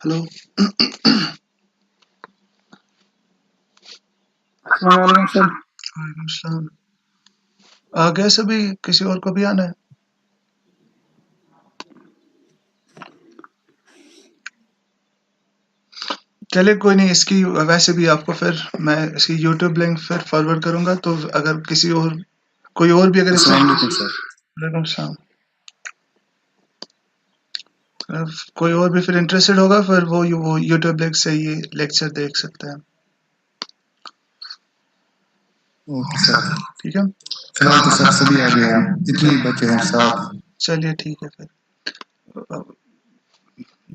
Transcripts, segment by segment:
Hello. वालेकुम sir. वालेकुम सलाम। आ गए सभी? किसी और को भी आना है? चलिए कोई नहीं, इसकी वैसे भी आपको फिर मैं इसकी यूट्यूब लिंक फिर फॉरवर्ड करूंगा, तो अगर किसी और कोई और भी अगर इसमें अस्सलाम वालेकुम सर। वालेकुम सलाम। कोई और भी फिर इंटरेस्टेड होगा, फिर वो यूट्यूब लिंक से ये लेक्चर देख सकते हैं। Okay sir. ठीक है, फिलहाल तो सर सभी आ गए, हम इतने ही बचे हैं 7। चलिए ठीक है फिर।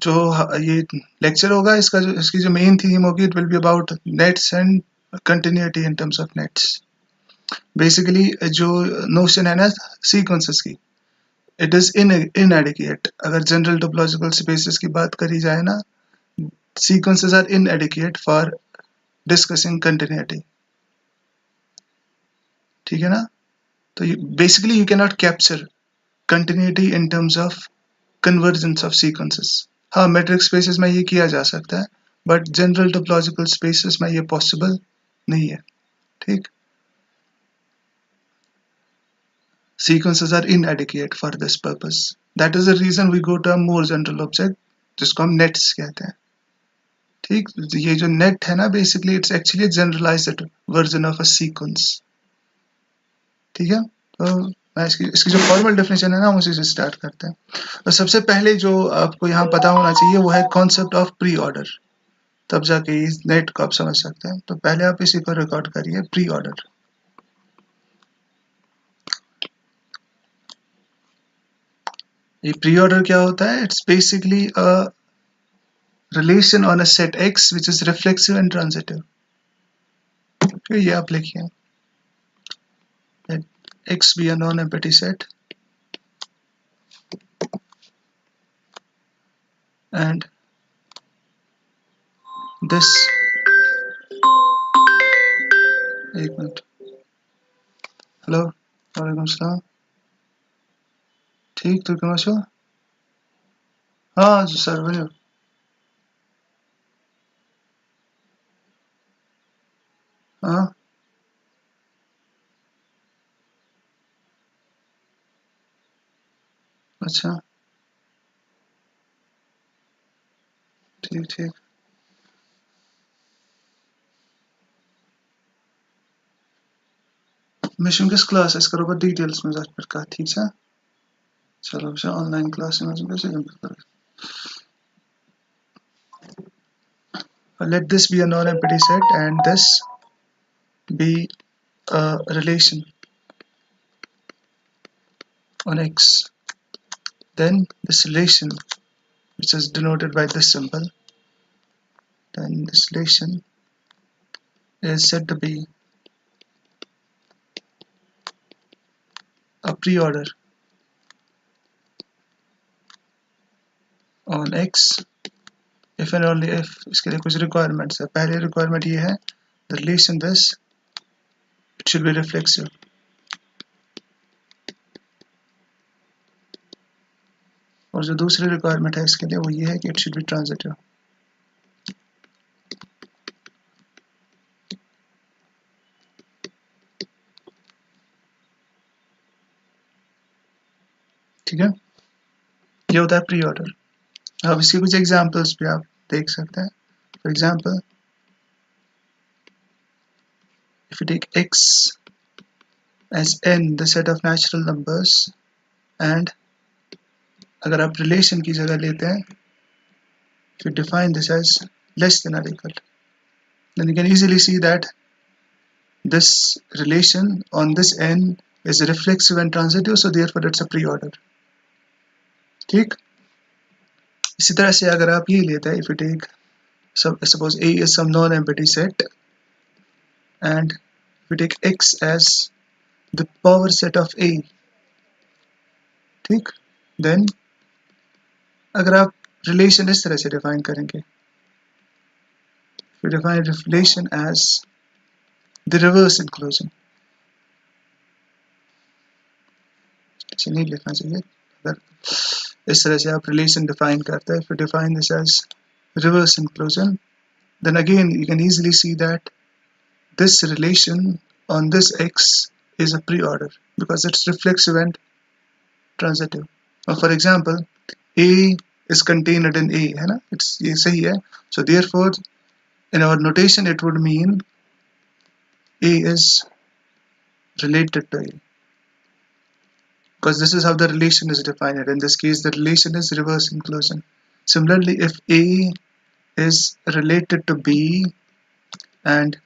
जो ये लेक्चर होगा, इसकी जो मेन थीम होगी, it will be about nets and continuity in terms of nets. Basically जो नोशन है ना सीक्वेंसेस की, इट इज इनएडिक्वेट। अगर जनरल टोपोलॉजिकल स्पेसेस की बात करी जाए ना, sequences are inadequate for discussing continuity. ठीक है ना? तो basically you can not capture continuity in terms of convergence of sequences. हाँ, मेट्रिक स्पेसेस में ये किया जा सकता है, बट जनरल टोपोलॉजिकल स्पेसेस में ये पॉसिबल नहीं है। ठीक, sequences are inadequate for this purpose. That is the reason we go to a more general object, जिसको हम नेट्स कहते हैं। ठीक, ये जो नेट है ना, basically it's actually generalised version of a sequence. ठीक है, तो मैं इसकी जो फॉर्मल डेफिनेशन है ना, हम उसी से स्टार्ट करते हैं। तो सबसे पहले जो आपको यहाँ पता होना चाहिए वो है कॉन्सेप्ट ऑफ प्री ऑर्डर। तब जाके इस नेट को आप समझ सकते हैं। तो पहले आप इसी को रिकॉर्ड करिए, प्री ऑर्डर। ये प्री ऑर्डर क्या होता है? It's basically a relation on a set X which is reflexive and transitive. Okay, ये आप लिखिए, let X be a non-empty set and this, एक मिनट, हेलो, वालेकुम सलाम। ठीक, तो কেমন আছো? हाँ सर, बोलिए। हाँ, अच्छा, ठीक ठीक। मिशन किस क्लास है इसका ऊपर डिटेल्स में जाकर का, ठीक है? चलो अच्छा, ऑनलाइन क्लास में कैसे जंप करें? Let this be a non-empty set and this be a relation on X. Then this relation, which is denoted by this symbol, then this relation is said to be a pre-order on X if and only if। इसके लिए कुछ requirements है। पहली requirement ये है, the relation this, it should be reflexive। और जो दूसरी requirement है इसके लिए वो ये है कि it should be transitive। ठीक है, ये होता है प्री ऑर्डर। अब इसके कुछ एग्जांपल्स भी आप देख सकते हैं। For example, if you take x as n the set of natural numbers, and अगर आप रिलेशन की जगह लेते हैं, if you define this as less than or equal, then you can easily see that this relation on this n is reflexive and transitive, so therefore it's a pre-order। ठीक, इसी तरह से अगर आप ये लेते हैं, if you take suppose A is some non-empty set and if you take x as the power set of A, ठीक, then अगर आप रिलेशन इस तरह से डिफाइन करेंगे, we define relation as the reverse inclusion। अच्छा, नहीं लिखना चाहिए। अगर इस तरह से आप रिलेशन डिफाइन करते हैं, if you define this as reverse inclusion, then again you can easily see that this relation on this X is a pre-order because it's reflexive and transitive. Now for example, A is contained in A, है ना? It's ये सही है. So therefore, in our notation, it would mean A is related to A because this is how the relation is defined. In this case, the relation is reverse inclusion. Similarly, if A is related to B and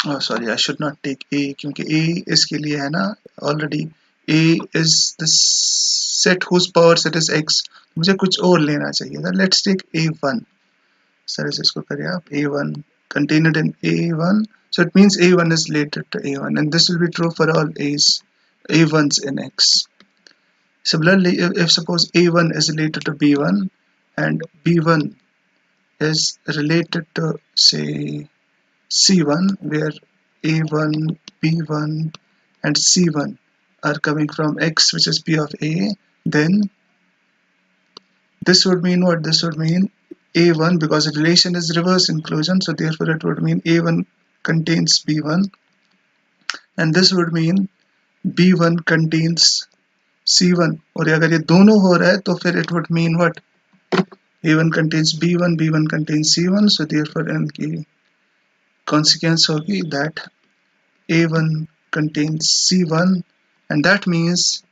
oh sorry, I should not take A क्योंकि A इसके लिए है ना already A is the set whose power set is X. मुझे कुछ और लेना चाहिए था. Let's take A1. सर इसको करिए आप A1 contained in A1. So it means A1 is related to A1 and this will be true for all A1s in X. Similarly, if suppose A1 is related to B1 and B1 is related to say C1 where A1, B1 and C1 are coming from X which is P of A, then this would mean what? This would mean A1 because the relation is reverse inclusion, so therefore it would mean A1 contains B1 and this would mean B1 contains C1 और अगर ये दोनों हो रहा है तो फिर it would mean what? A1 contains B1, B1 contains C1, so therefore इनकी consequence होगी that A1 contains C1 and that means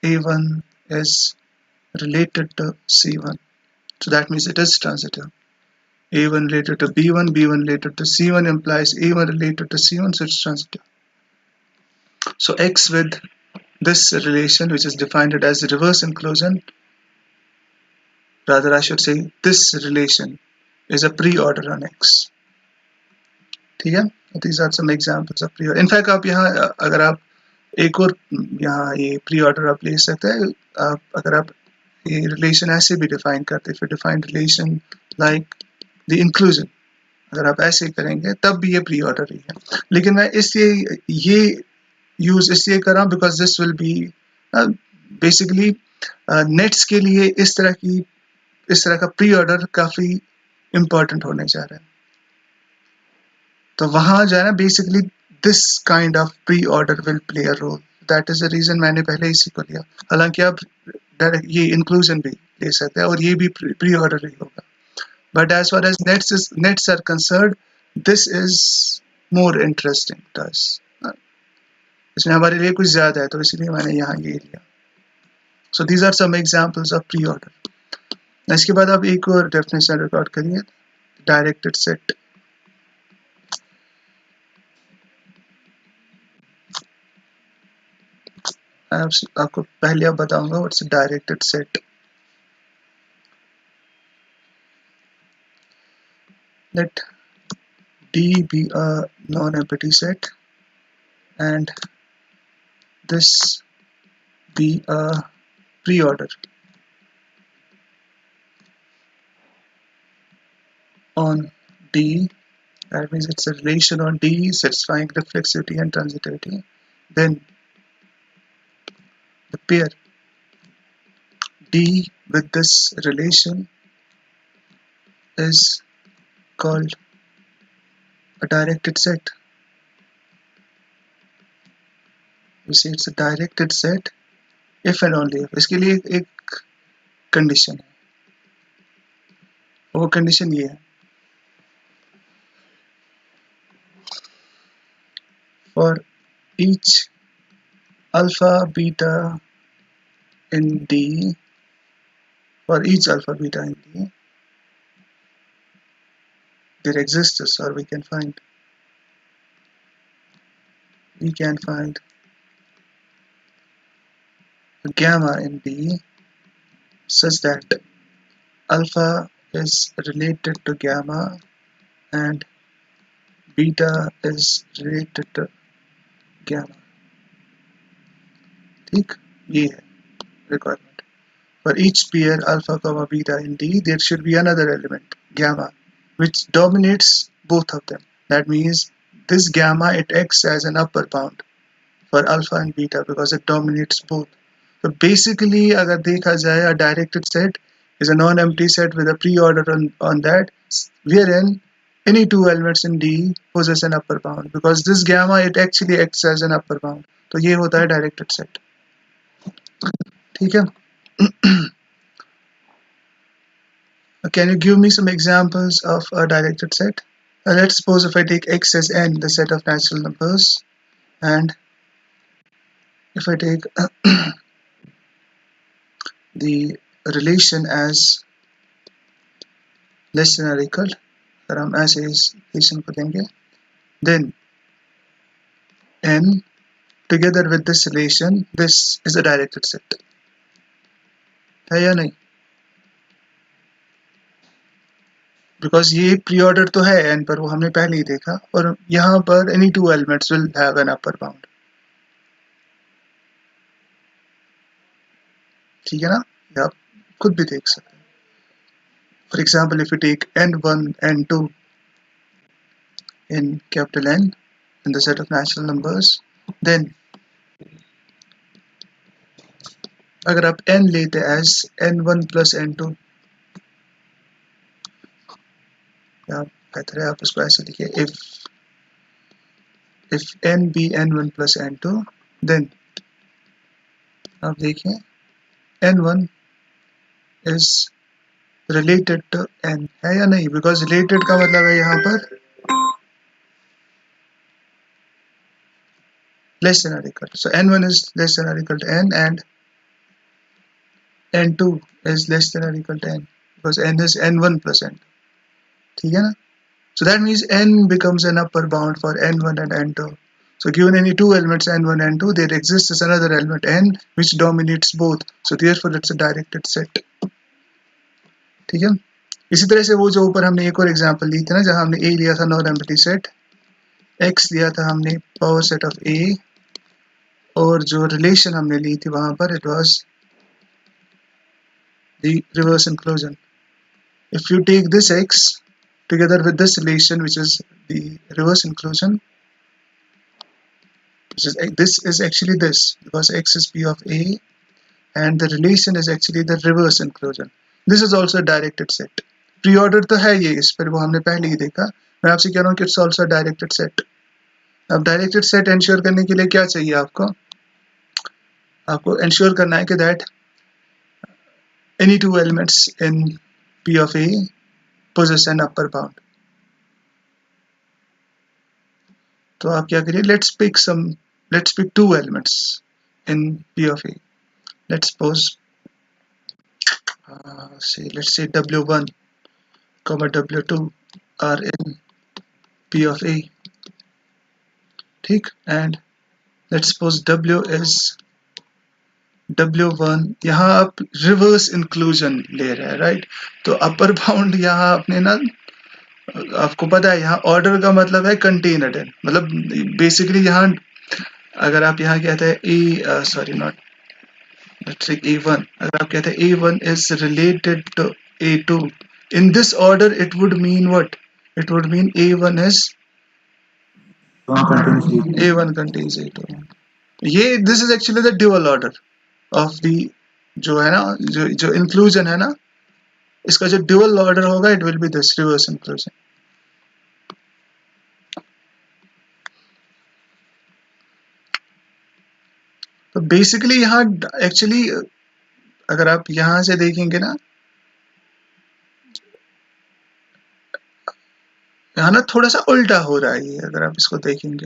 A1 is related to C1. So that means it is transitive. A1 related to B1, B1 related to C1 implies A1 related to C1, so it's transitive. So X with this relation which is defined as reverse inclusion, rather I should say this relation is a pre-order on X. ठीक है? These are some examples of pre-order. In fact आप यहाँ अगर आप एक और यहाँ ये pre-order आप ले सकते हैं अगर आप ये relation ऐसे भी define करते हैं, if you define relation like the inclusion, अगर आप ऐसे करेंगे तब भी ये pre-order ही है. लेकिन मैं इसलिए ये use इसलिए कर रहा हूँ because this will be basically nets के लिए इस तरह का pre-order काफी important होने जा रहा है. तो वहाँ जो है ना basically this kind of pre-order will play a role. That is the reason मैंने पहले इसी को लिया. हालांकि आप ये inclusion भी ले सकते हैं और ये भी pre-order ही होगा. But as far as nets are concerned, this is more interesting to us. इसमें हमारे लिए कुछ ज़्यादा है तो इसलिए मैंने यहाँ ये लिया. So these are some examples of pre-order. इसके बाद आप एक और definition रिकॉर्ड करिए. Directed set. आपको पहले अब बताऊंगा what's a directed set. Let D be a non-empty set and this be a pre-order on D. That means it's a relation on D satisfying reflexivity and transitivity. Then the pair D with this relation is called a directed set. We say it's a directed set if and only if. इसके लिए एक condition है. वो condition ये है. For each alpha beta in D, for each alpha beta in D, there exists or we can find a gamma in D such that alpha is related to gamma and beta is related to gamma. ठीक, ये है requirement. For each pair alpha comma beta in D, there should be another element gamma which dominates both of them. That means this gamma it acts as an upper bound for alpha and beta because it dominates both. So basically अगर देखा जाए a directed set is a non-empty set with a pre-order on that, wherein any two elements in D possess an upper bound, because this gamma it actually acts as an upper bound. तो ये होता है directed set. ठीक है. Can you give me some examples of a directed set? Let's suppose if I take X as n, the set of natural numbers, and if I take the relation as less than or equal, अगर हम ऐसे इस relation को लेंगे, then n together with this relation, this is a directed set. है या नहीं? Because ये pre-order तो है n पर, वो हमने पहले ही देखा, और यहाँ पर any two elements will have an upper bound. ठीक है ना? ये आप खुद भी देख सकते हैं. For example, if you take n1, n2 in capital N in the set of natural numbers, then अगर आप n लेते as n1 plus n2, या बेहतर है आप इसको ऐसे लिखिए, if n be n1 plus n2, then आप देखिए n1 is related to n, है या नहीं? Because related का मतलब है यहाँ पर less than or equal. So n1 is less than or equal to n, and n2 is less than or equal to n, because n is n1 plus n. ठीक है ना? So that means n becomes an upper bound for n1 and n2. So given any two elements n1 and n2, there exists another element n which dominates both. So therefore it's a directed set. ठीक है. इसी तरह से वो जो ऊपर हमने एक और एग्जांपल ली थी ना, जहां हमने a लिया था नॉन एम्प्टी सेट, x लिया था हमने पावर सेट ऑफ a, और जो रिलेशन हमने ली थी वहां पर it was the reverse inclusion. If you take this x together with this relation, which is the reverse inclusion, this is actually this, because x is p of a and the relation is actually the reverse inclusion. This is also a directed set. Pre-order तो है ये, इस पर वो हमने पहले ही देखा. मैं आपसे कह रहा हूँ कि it's also a directed set. अब directed set ensure करने के लिए क्या चाहिए आपको? आपको ensure करना है कि that any two elements in p of a possess an upper bound. तो आप क्या करिए? Let's pick two elements in p of a. Let's suppose let's say w1 comma w2 are in p of a. ठीक, and let's suppose w is w1, यहाँ आप reverse inclusion ले रहे हैं, राइट? तो अपर बाउंड यहाँ आपने ना, आपको पता है यहाँ ऑर्डर का मतलब है कंटेनर है, मतलब बेसिकली यहाँ अगर आप यहाँ कहते हैं a sorry not let's say a1, अगर आप कहते हैं a1 is related to a2, in this order it would mean what? It would mean a1 is a1 contains a2. ये this is actually the dual order of the जो है ना, जो inclusion है ना, इसका जो dual order होगा it will be this reverse inclusion. तो बेसिकली यहाँ एक्चुअली अगर आप यहाँ से देखेंगे ना, यहाँ ना थोड़ा सा उल्टा हो रहा है ये, अगर आप इसको देखेंगे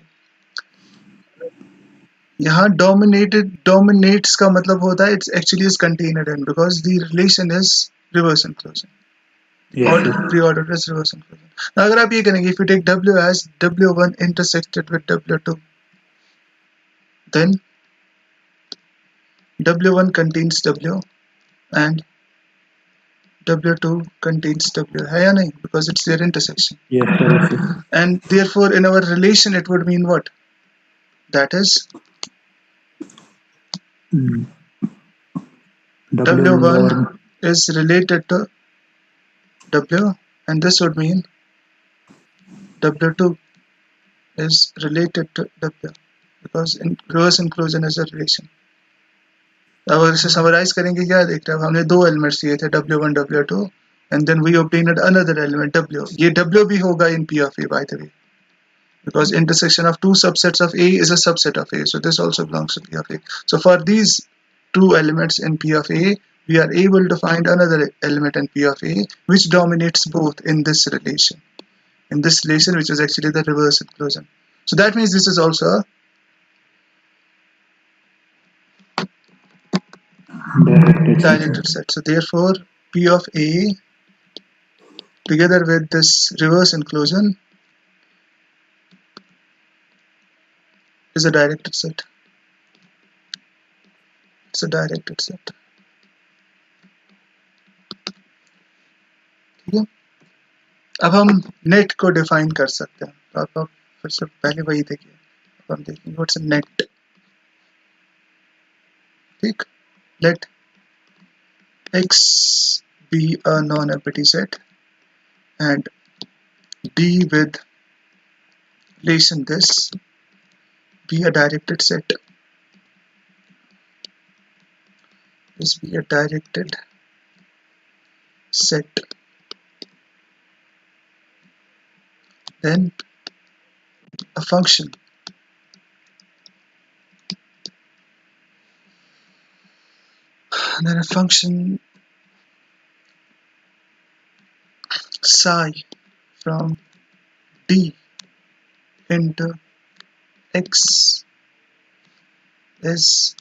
यहाँ dominates का मतलब होता है it's actually is contained in, because the relation is reverse inclusion. Or pre-order is reverse inclusion. Now अगर आप ये करेंगे, if you take w as w1 intersected with w2, then w1 contains w and w2 contains w, है या नहीं? Because it's their intersection. And therefore in our relation it would mean what? That is w1 is related to w, and this would mean w2 is related to w, because in reverse inclusion is a relation. अब अगर इसे summarise करेंगे क्या देख रहे हैं, हमने दो एलिमेंट्स दिए थे W1 W2 and then we obtained another element W. ये W भी होगा in P of A by the way, because intersection of two subsets of A is a subset of A, so this also belongs to P of A. So for these two elements in P of A, we are able to find another element in P of A which dominates both in this relation, which is actually the reverse inclusion. So that means this is also a Directed set. directed set. So therefore P of A together with this reverse inclusion is a directed set. It's a directed set. ठीक है, अब हम net को define कर सकते हैं, तो आप फिर से पहले वही देखिए, अब हम देखेंगे व्हाट्स नेट. ठीक, let X be a non-empty set and D with relation this be a directed set. This be a directed set. Then a function psi from D into X is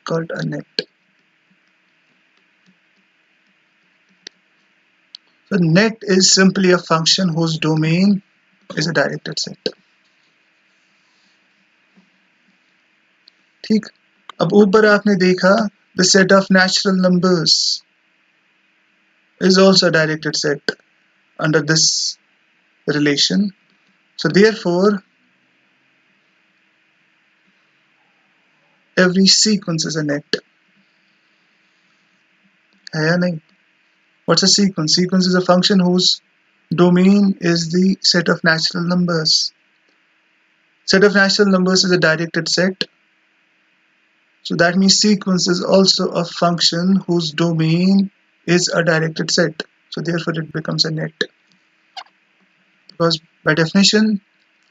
called a net. So net is simply a function whose domain is a directed set. ठीक, अब ऊपर आपने देखा the set of natural numbers is also a directed set under this relation. So therefore every sequence is a net. है या नहीं? What's a sequence? Sequence is a function whose domain is the set of natural numbers. Set of natural numbers is a directed set. So that means sequence is also a function whose domain is a directed set. So therefore it becomes a net. Because by definition,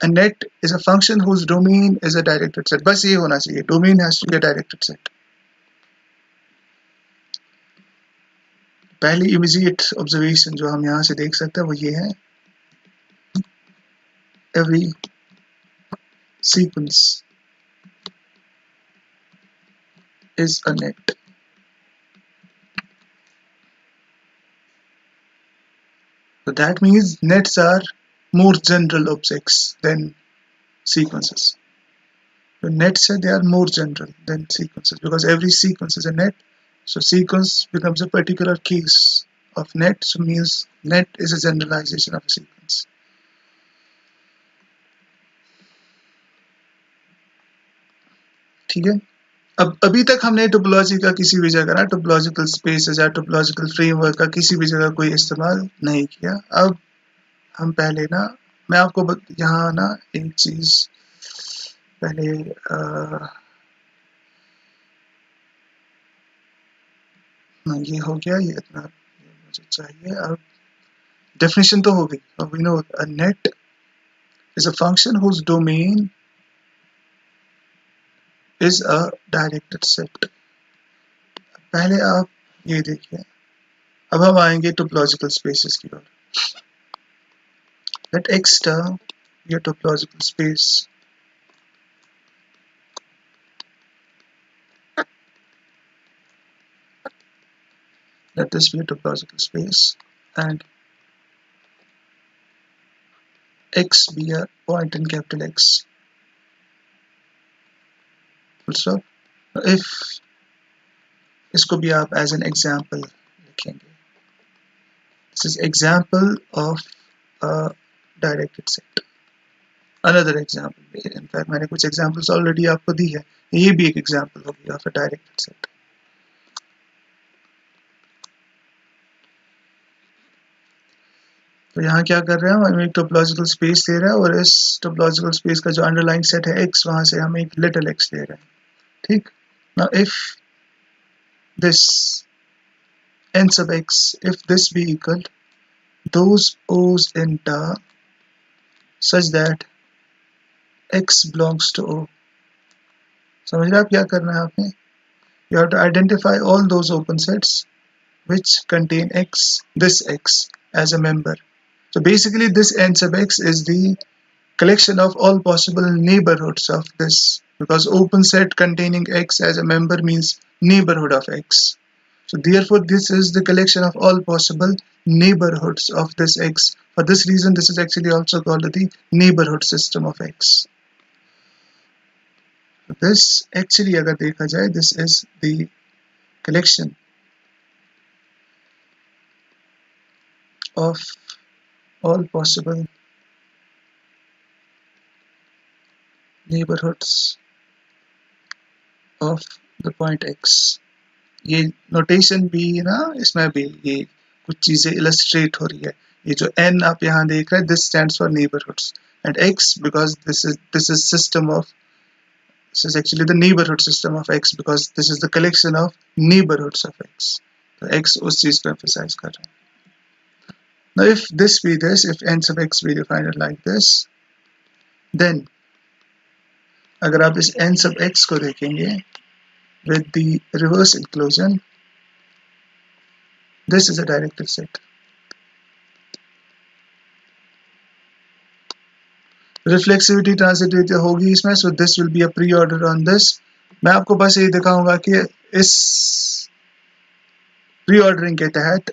a net is a function whose domain is a directed set. बस ये होना चाहिए. Domain has to be a directed set. पहली immediate observation जो हम यहाँ से देख सकते हैं वो ये है. Every sequence is a net. So that means nets are more general objects than sequences. So nets they are more general than sequences because every sequence is a net. So sequence becomes a particular case of net. So means net is a generalization of a sequence. ठीक है, अब अभी तक हमने topology का किसी भी जगह ना टोपोलॉजिकल स्पेसेस या टोपोलॉजिकल फ्रेमवर्क का किसी भी जगह कोई इस्तेमाल नहीं किया. अब हम पहले ना मैं आपको यहाँ ना एक चीज पहले ये हो गया, ये इतना मुझे चाहिए. अब definition तो हो गई. We know a net is a function whose domain is a directed set. पहले आप ये देखिए, अब हम आएंगे टोपोलॉजिकल स्पेसेस की ओर. Let X term be a topological space. Let this be a topological space and X be a point in capital X. Full stop. If इसको भी आप as an example लिखेंगे. This is example of a directed set. Another example. In fact मैंने कुछ examples already आपको दी है. ये भी एक example होगी of a directed set. तो यहाँ क्या कर रहे हैं, हम एक टोपोलॉजिकल स्पेस ले रहे हैं और इस टोपोलॉजिकल स्पेस का जो अंडरलाइंग सेट है x, वहां से हम एक लिटिल x ले रहे हैं. ठीक, now if this n sub x, if this be equal those o's in tar such that x belongs to O. समझ रहे आप क्या करना है आपने? You have to identify all those open sets which contain x, this x as a member. So basically this n sub x is the collection of all possible neighborhoods of this, because open set containing x as a member means neighborhood of x. So therefore this is the collection of all possible neighborhoods of this x. For this reason this is actually also called the neighborhood system of x. This actually अगर देखा जाए, this is the collection of all possible neighborhoods of the point x. ये notation भी ना, इसमें भी ये कुछ चीजें इलस्ट्रेट हो रही है. ये जो n आप यहाँ देख रहे हैं, this stands for neighborhoods, and x because this is system of, this is actually the neighborhood system of x because this is the collection of neighborhoods of x. तो x उस चीज को emphasize कर रहे हैं. Now if this be this, if n sub x be defined like this, then अगर आप इस n sub x को देखेंगे with the reverse inclusion, this is a directed set. Reflexivity transitivity होगी इसमें, so this will be a pre order on this. मैं आपको बस ये दिखाऊंगा कि इस प्री ऑर्डरिंग के तहत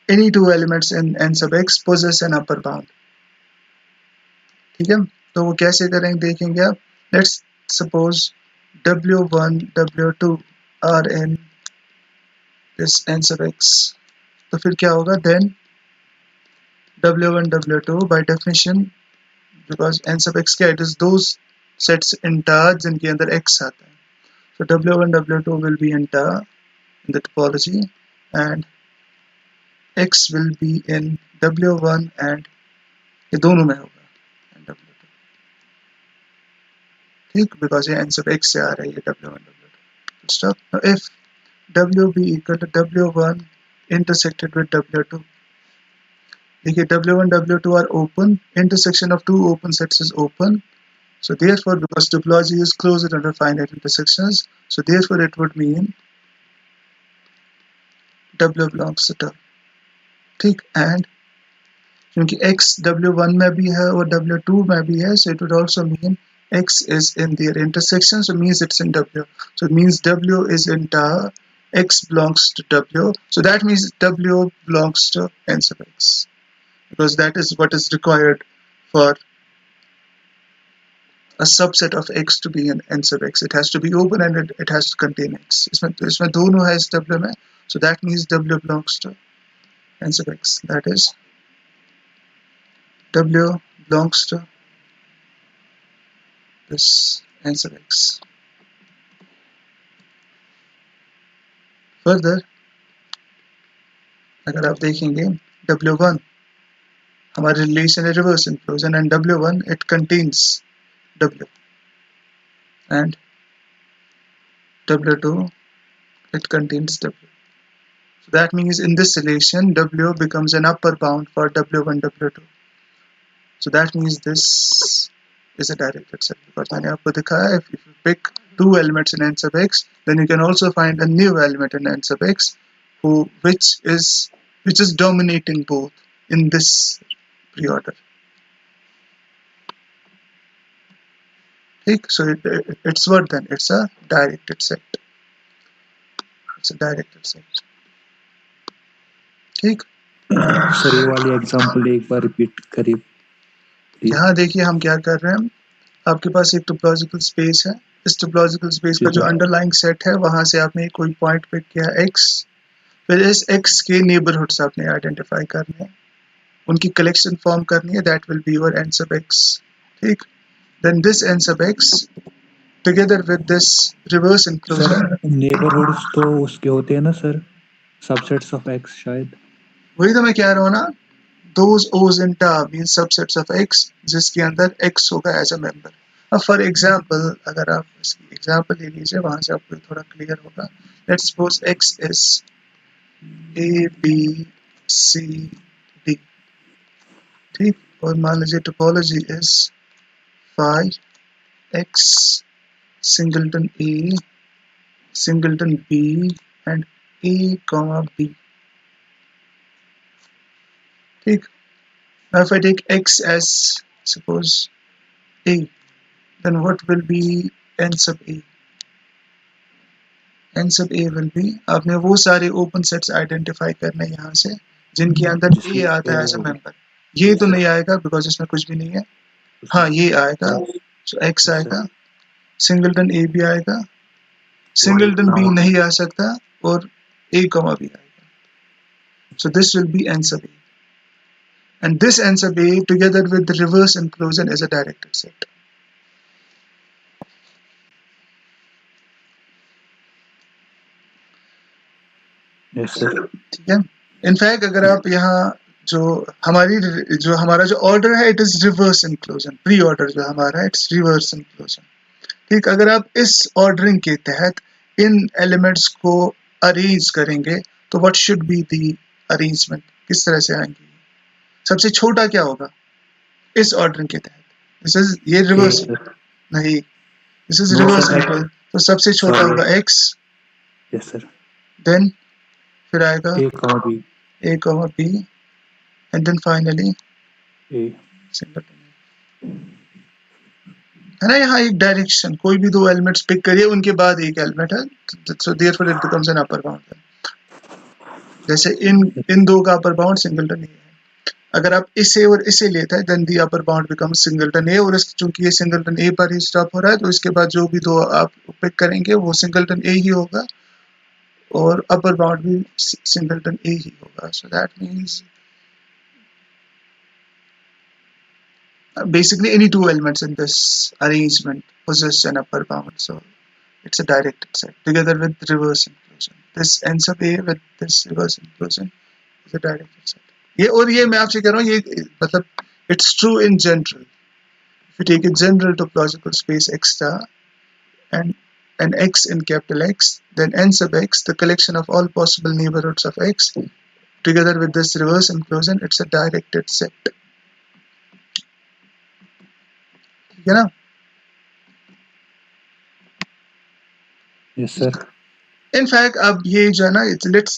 any two elements in n sub x possess an upper bound. ठीक है, तो वो कैसे करेंगे देखेंगे आप. Let's suppose w1 w2 are in this n sub x, तो फिर क्या होगा, then w1 w2 by definition, because n sub x क्या, it is those sets in tar जिनके अंदर x आता है. So w1 w2 will be in tar in the topology and x will be in w1 and ये दोनों में होगा and w2. ठीक, because ये n sub x से आ रहा है ये w1 w2. Stop. Now if w be equal to w1 intersected with w2, देखिए w1 w2 are open, intersection of two open sets is open. So therefore, because topology is closed under finite intersections, so therefore it would mean W belongs to W. ठीक, and क्योंकि x W1 में भी है और W2 में भी है, so it would also mean x is in their intersection, so means it's in W. So it means W is in tar, x belongs to W, so that means W belongs to n sub x, because that is what is required for a subset of x to be an n sub x. It has to be open and it has to contain x. इसमें दोनों है इस W में, so that means W belongs to n sub x. That is W belongs to this n sub x. Further, अगर आप देखेंगे W1 हमारे relation है reverse inclusion, and W1 it contains W and W2 it contains W. So that means in this relation W becomes an upper bound for W1 W2. So that means this is a directed set, because मैंने आपको दिखाया if you pick two elements in n sub x, then you can also find a new element in n sub x which is dominating both in this pre-order. ठीक, so it's what then? It's a directed set. It's a directed set. ठीक, sir ये वाली example एक बार repeat करिए. यहाँ देखिए हम क्या कर रहे हैं. आपके पास एक टोपोलॉजिकल स्पेस है, इस टोपोलॉजिकल स्पेस का जो अंडरलाइंग सेट है वहां से आपने कोई पॉइंट पिक किया x, फिर इस x के नेबरहुड्स आपने आइडेंटिफाई करने हैं, उनकी कलेक्शन फॉर्म करनी है, that will be your n sub x. ठीक, then this n sub x together with this reverse inclusion. Neighbourhoods तो उसके होते हैं ना सर, सबसेट्स ऑफ x शायद. वही तो मैं कह रहा हूँ ना, those O's in tar means subsets of x जिसके अंदर x होगा as a member. अब फॉर एग्जाम्पल अगर आप इसकी एग्जाम्पल ले लीजिए, वहां से आपको थोड़ा क्लियर होगा। Let's suppose x is A B C D, ठीक, और मान लीजिए topology is phi x singleton A singleton B and a comma b, ठीक। Now if I take x as suppose a, then what will be n sub a? n sub a will be, आपने वो सारे open sets identify करने यहाँ से जिनके अंदर a जिसमें आता है ए एज अ होगा। मेंबर। ये यस तो सर, नहीं आएगा बिकॉज इसमें कुछ भी नहीं है। कुछ हाँ नहीं। ये आएगा, तो x यस सर, आएगा, सिंगलटन a भी आएगा, सिंगलटन b नहीं आ सकता, और a कॉमा b आएगा। So this will be n sub a, and this n sub a together with the reverse inclusion is a directed set. Yes sir, ठीक है। In fact अगर आप यहाँ जो हमारा जो ऑर्डर है, it is reverse inclusion. Pre order जो हमारा है, इट्स रिवर्स इंक्लूजन, ठीक। अगर आप इस ऑर्डरिंग के तहत इन एलिमेंट्स को अरेंज करेंगे तो what should be the arrangement, किस तरह से आएंगे? सबसे छोटा क्या होगा इस ऑर्डरिंग के तहत? दिस इज ये ए रिवर्स सर। नहीं, this is no reverse sir, inclusion. तो सबसे छोटा सॉरी। होगा x, यस सर, देन फिर आएगा A comma B, a comma b, and then finally A. Single, है ना। यहाँ एक डायरेक्शन, कोई भी दो एलिमेंट्स पिक करिए, उनके बाद एक एलिमेंट है, so therefore it becomes an upper bound. जैसे इन इन दो का अपर बाउंड सिंगलटन ए है। अगर आप इसे और इसे लेते हैं, देन दी अपर बाउंड बिकम्स सिंगलटन ए, और चूंकि ये सिंगलटन ए पर ही स्टॉप हो रहा है, तो इसके बाद जो भी दो आप पिक करेंगे वो सिंगलटन ए ही होगा, और अपर बाउंड भी सिंगलटन ए ही होगा। So that means basically any two elements in this arrangement possess an upper bound. So it's a directed set together with reverse inclusion. This ends up A with this reverse inclusion is a directed set. ये और ये मैं आपसे कह रहा हूँ, ये मतलब it's true in general. If you take a general topological space X star and X in capital X, then n sub X, the collection of all possible neighborhoods of X, together with this reverse inclusion, it's a directed set. ठीक है ना? Yes sir, In fact, अब ये जो है ना, let's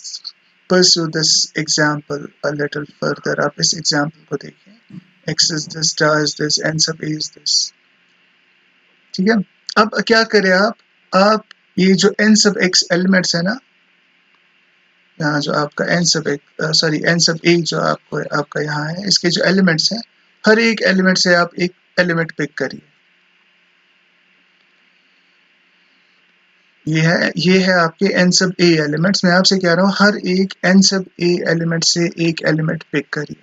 pursue this example a little further. आप इस example को देखिए, x is this, star is this, n sub a is this, ठीक है। अब क्या करें आप ये जो n sub x elements है ना, यहाँ जो आपका n sub x n sub a जो आपका यहाँ है, इसके जो elements हैं, हर एक element से आप एक element pick करिए। ये है आपके n sub a एलिमेंट्स। मैं आपसे कह रहा हूँ हर एक n sub a एलिमेंट से एक एलिमेंट पिक करिए,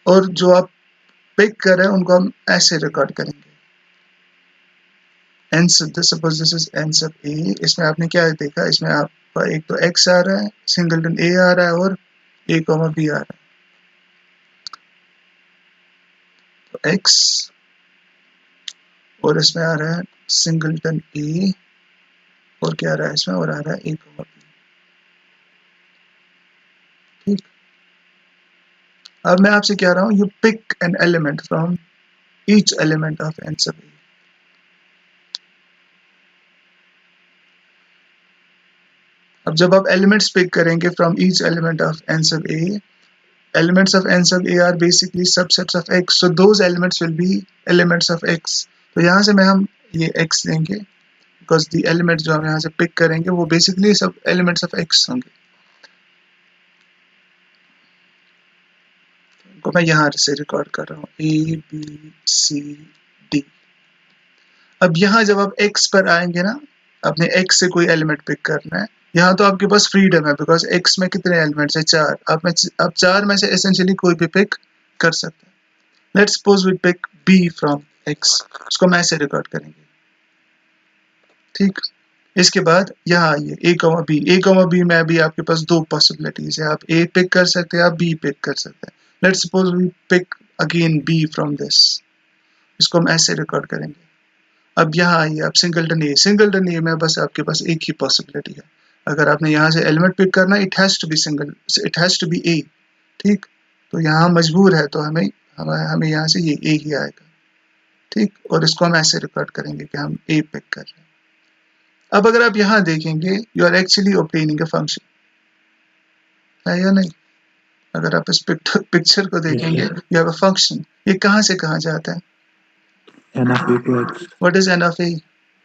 और जो आप पिक कर रहे हैं उनको हम ऐसे रिकॉर्ड करेंगे। n sub suppose this is n sub a, इसमें आपने क्या देखा, इसमें आपका एक तो x आ रहा है, सिंगलटन a आ रहा है, और a कॉमा b आ रहा है। तो x, और इसमें आ रहा है सिंगलटन a, और क्या आ रहा है इसमें, और आ रहा है a कॉमा b, ठीक। अब मैं आपसे कह रहा हूँ, you pick an element from each element of n sub a। अब जब आप एलिमेंट्स पिक करेंगे from each element of n sub a, elements of n sub a are basically subsets of x, so those elements will be elements of x। तो यहाँ से हम ये x लेंगे, because the element जो हम यहाँ से पिक करेंगे वो basically सब elements of x होंगे। को मैं यहाँ से रिकॉर्ड कर रहा हूँ a b c d। अब यहाँ जब आप x पर आएंगे ना, अपने x से कोई एलिमेंट पिक करना है, यहाँ तो आपके पास फ्रीडम है, बिकॉज x में कितने एलिमेंट्स है, 4। आप 4 में से एसेंशियली कोई भी पिक कर सकते हैं। Let's suppose we pick b from x, उसको मैं ऐसे रिकॉर्ड करेंगे, ठीक। इसके बाद यहाँ आइए a कॉमा b में भी आपके पास दो पॉसिबिलिटीज है, आप a पिक कर सकते हैं, आप b पिक कर सकते हैं। Let's suppose we pick again B from this, इसको हम ऐसे रिकॉर्ड करेंगे। अब यहाँ आइए, अब सिंगलटन ए में बस आपके पास एक ही पॉसिबिलिटी है। अगर आपने यहाँ से एलिमेंट पिक करना, इट हैज टू बी ए, ठीक। तो यहाँ मजबूर है, तो हमें हमें यहाँ से ये ए ही आएगा, ठीक। और इसको हम ऐसे रिकॉर्ड करेंगे कि हम ए पिक कर रहे हैं। अब अगर आप यहाँ देखेंगे, you are actually obtaining a function, है या नहीं? अगर आप इस पिक्चर को Yes, देखेंगे, sir. You have a function. ये कहाँ से कहाँ जाता है? N of A to X. What is n of a?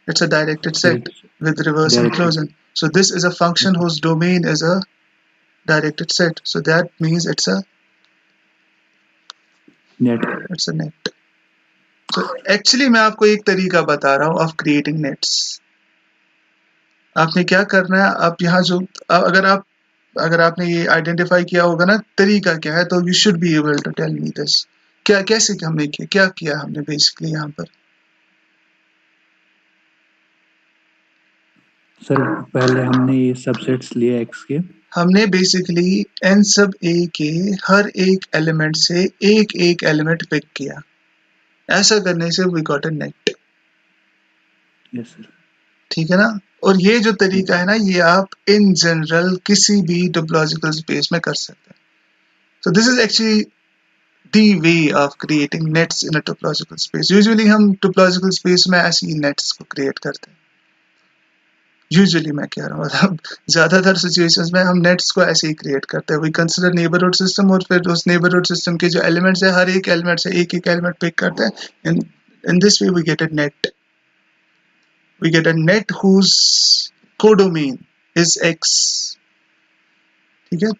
It's a directed Sir, set it's with reverse directed. inclusion. So this is a Yes, function sir. whose domain is a directed set. So that means it's a Net. net. So actually मैं आपको एक तरीका बता रहा हूँ of creating nets. आपने क्या करना है, आप यहाँ जो अगर आपने ये आइडेंटिफाई किया होगा ना तरीका क्या है, तो you should be able to tell me this. कैसे हमने क्या किया हमने बेसिकली यहाँ पर? सर पहले हमने ये सबसेट्स लिए X के। हमने बेसिकली n सब a के हर एक एलिमेंट से एक एक एलिमेंट पिक किया। ऐसा करने से we got a net. Yes sir. ठीक है ना? और ये जो तरीका है ना, ये आप इन जनरल किसी भी टोपोलॉजिकल स्पेस में कर सकते हैं। सो this is actually the way of creating nets in a topological space. Usually हम टोपोलॉजिकल स्पेस में ऐसी नेट्स को क्रिएट करते हैं। यूजुअली मैं कह रहा हूँ, मतलब ज्यादातर सिचुएशंस में हम नेट्स को ऐसे ही क्रिएट करते हैं। वी कंसिडर नेबरहुड सिस्टम, और फिर उस नेबरहुड सिस्टम के जो एलिमेंट्स है, हर एक एलिमेंट से एक एक एलिमेंट पिक करते हैं। In this way we get a net. We get a net whose codomain is X. ठीक है?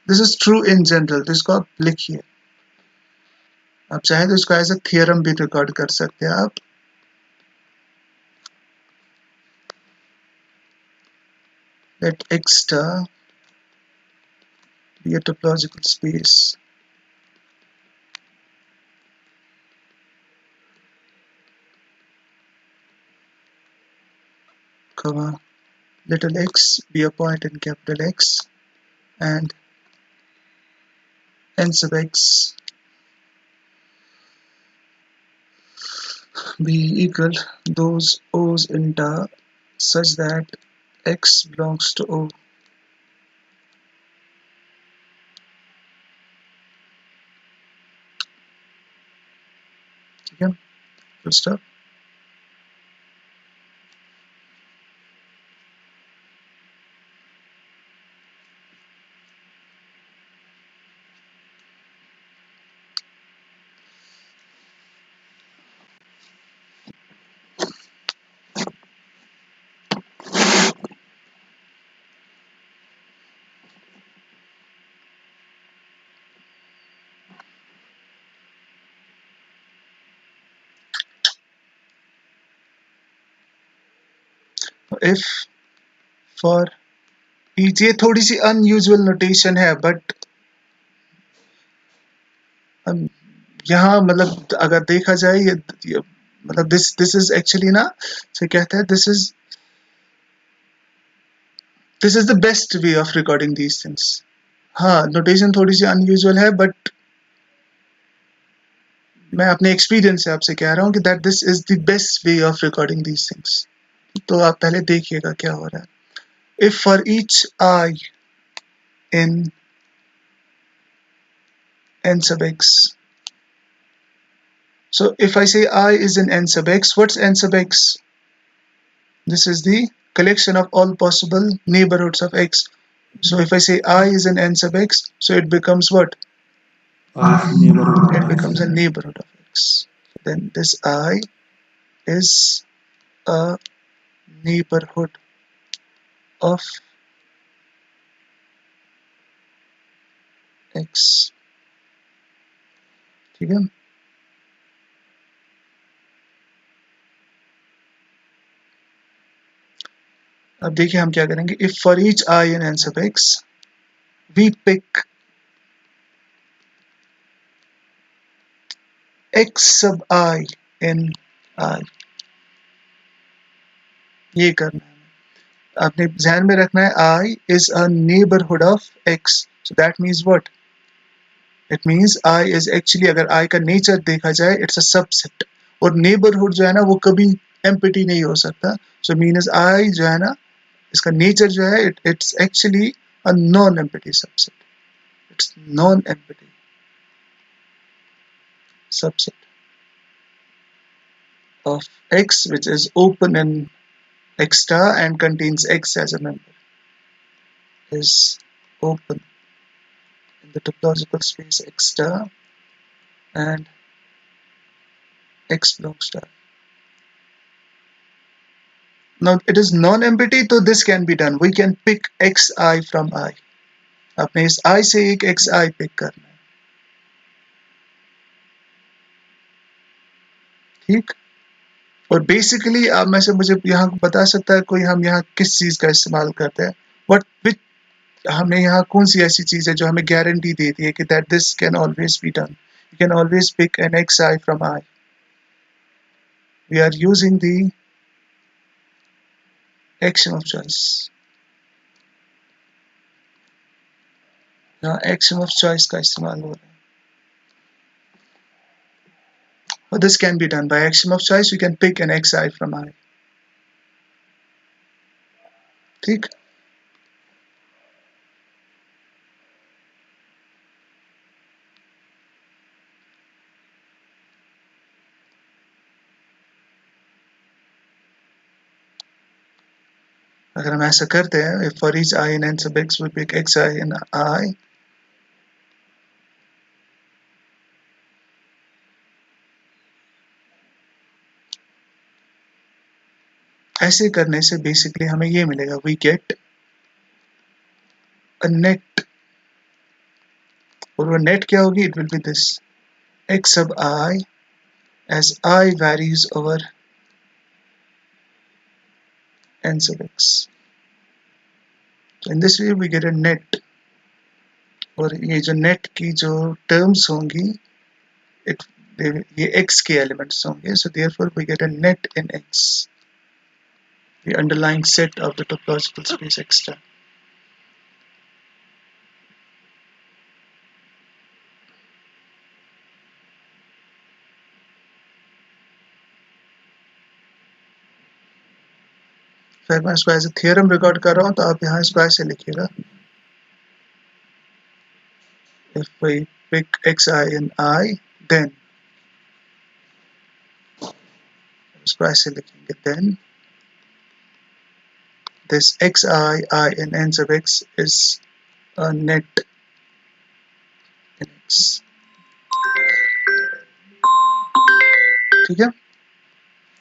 This is true in general. तो इसको आप लिखिए। आप चाहे तो इसको एज अ थियरम भी रिकॉर्ड कर सकते हैं आप। Let X star be a topological space, comma, little x be a point in capital X, and n sub x be equal those O's in tar such that X belongs to O. ठीक है? Full stop. If for each, ये थोड़ी सी unusual notation है, but यहाँ मतलब अगर देखा जाए, ये मतलब दिस इज एक्चुअली ना, से कहते हैं this is the best way of recording these things. हाँ, नोटेशन थोड़ी सी अनयूजुअल है, बट मैं अपने एक्सपीरियंस से आपसे कह रहा हूँ कि that this is the best way of recording these things. तो आप पहले देखिएगा क्या हो रहा है। If for each i in n sub x, so if I say I is in n sub x, what's n sub x? This is the collection of all possible neighborhoods of x. So if I say I is in n sub x, so it becomes what? I is neighborhood of It X. becomes a neighborhood of x. Then this I is a neighborhood of x. ठीक है? अब देखिए हम क्या करेंगे। If for each I in n sub x, we pick x sub I in I. ये करना है। आपने ध्यान में रखना है I is a neighborhood of x. So that means what? It means I is actually, अगर आई का नेचर देखा जाए, इट्स अ सबसेट, और नेबरहुड जो है ना वो कभी एम्प्टी नहीं हो सकता. सो मीन्स आई जो है ना, इसका नेचर जो है, it's actually a non empty subset. It's non empty subset of X which is open in X star and contains X as a member, is open in the topological space X star and X belongs to I. Now it is non-empty, so this can be done. We can pick Xi from I. आपने इस I से एक Xi pick करना है, ठीक. और basically आप में से मुझे यहाँ बता सकता है कोई, हम यहाँ किस चीज का इस्तेमाल करते हैं, विच हमें यहाँ कौन सी ऐसी चीज है जो हमें गारंटी देती है कि that this can always be done. You can always pick an Xi from I. We are using the axiom of choice. यहाँ axiom of choice का इस्तेमाल हो रहा है. This can be done by axiom of choice. You can pick an Xi from I. ठीक. अगर हम ऐसा करते हैं, if for each I in n sub x we pick Xi in I, ऐसे करने से बेसिकली हमें ये मिलेगा, we get a net. और वो net क्या होगी? It will be this X sub I as I varies over n sub x. So in this way we get a net. और ये जो net की जो terms होंगी, ये x के elements होंगे. So therefore we get a net in x, the underlying set of the topological space X star. फिर मैं इसको एज ए थियरम रिकॉर्ड कर रहा हूँ, तो आप यहाँ इसको ऐसे लिखिएगा, if we pick Xi in I, then इसको ऐसे लिखेंगे, then this Xi I in n sub x is a net in X. ठीक है,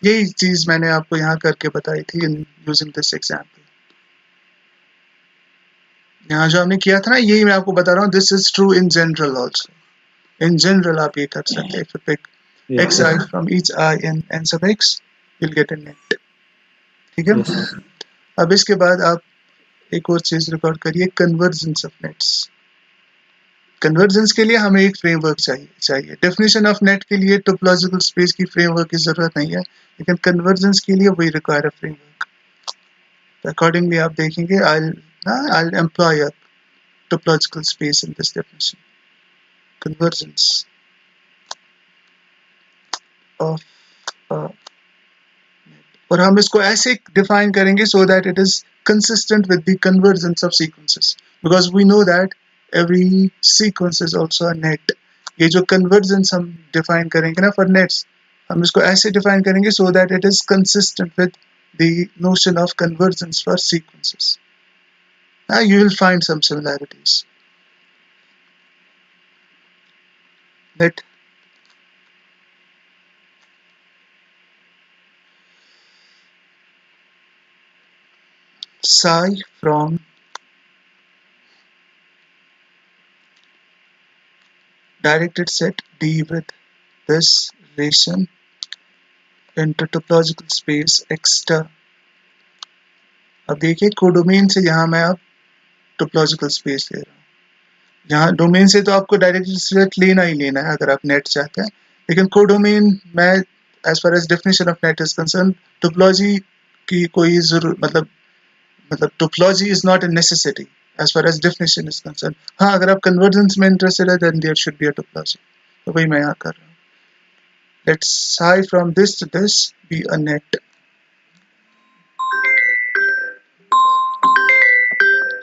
यही चीज मैंने आपको यहाँ करके बताई थी in using this example. यहाँ जो हमने किया था ना, यही मैं आपको बता रहा हूँ, this is true in general also. In general आप ये कर सकते हैं, if you pick Yes, Xi sir. from each I in n sub x, you'll get a net. ठीक है. Yes, sir. अब इसके बाद आप एक और चीज रिकॉर्ड करिए, कन्वर्जेंस ऑफ नेट्स. कन्वर्जेंस के लिए हमें एक फ्रेमवर्क चाहिए. डेफिनेशन ऑफ नेट के लिए टोपोलॉजिकल स्पेस की फ्रेमवर्क की जरूरत नहीं है, लेकिन कन्वर्जेंस के लिए we require a framework. Accordingly आप देखेंगे, I'll employ a topological space in this definition. Convergence of और हम इसको ऐसे डिफाइन करेंगे so that it is consistent with the convergence of sequences, because we know that every sequence is also a net. ये जो convergence हम define करेंगे ना for nets, हम इसको ऐसे डिफाइन करेंगे so that it is consistent with the notion of convergence for sequences. Now you will find some similarities. Let psi from directed set D with this relation into topological space X star. अब देखिए, codomain से यहाँ मैं अब topological space ले रहा हूँ. यहाँ डोमेन से तो आपको डायरेक्टेड सेट लेना ही लेना है अगर आप नेट चाहते हैं, लेकिन कोडोमेन में as far as definition of net is concern, topology की कोई जरूरत, मतलब topology is not a necessity. as far as definition is concerned. हाँ, अगर आप convergence में interested है, then there should be a topology. तो वही मैं यहाँ कर रहा हूँ. Let psi from this to this be a net.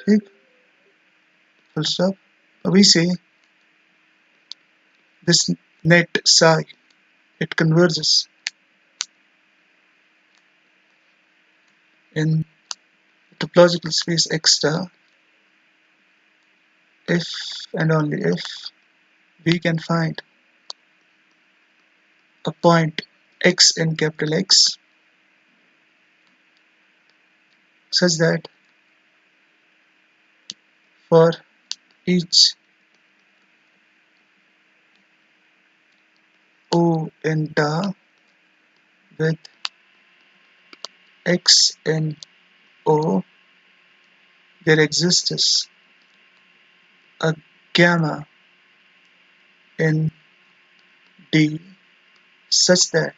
ठीक, full stop. We say this net psi, it converges in topological space X star if and only if we can find a point X in capital X such that for each O in tau with X in O, there exists a gamma in D such that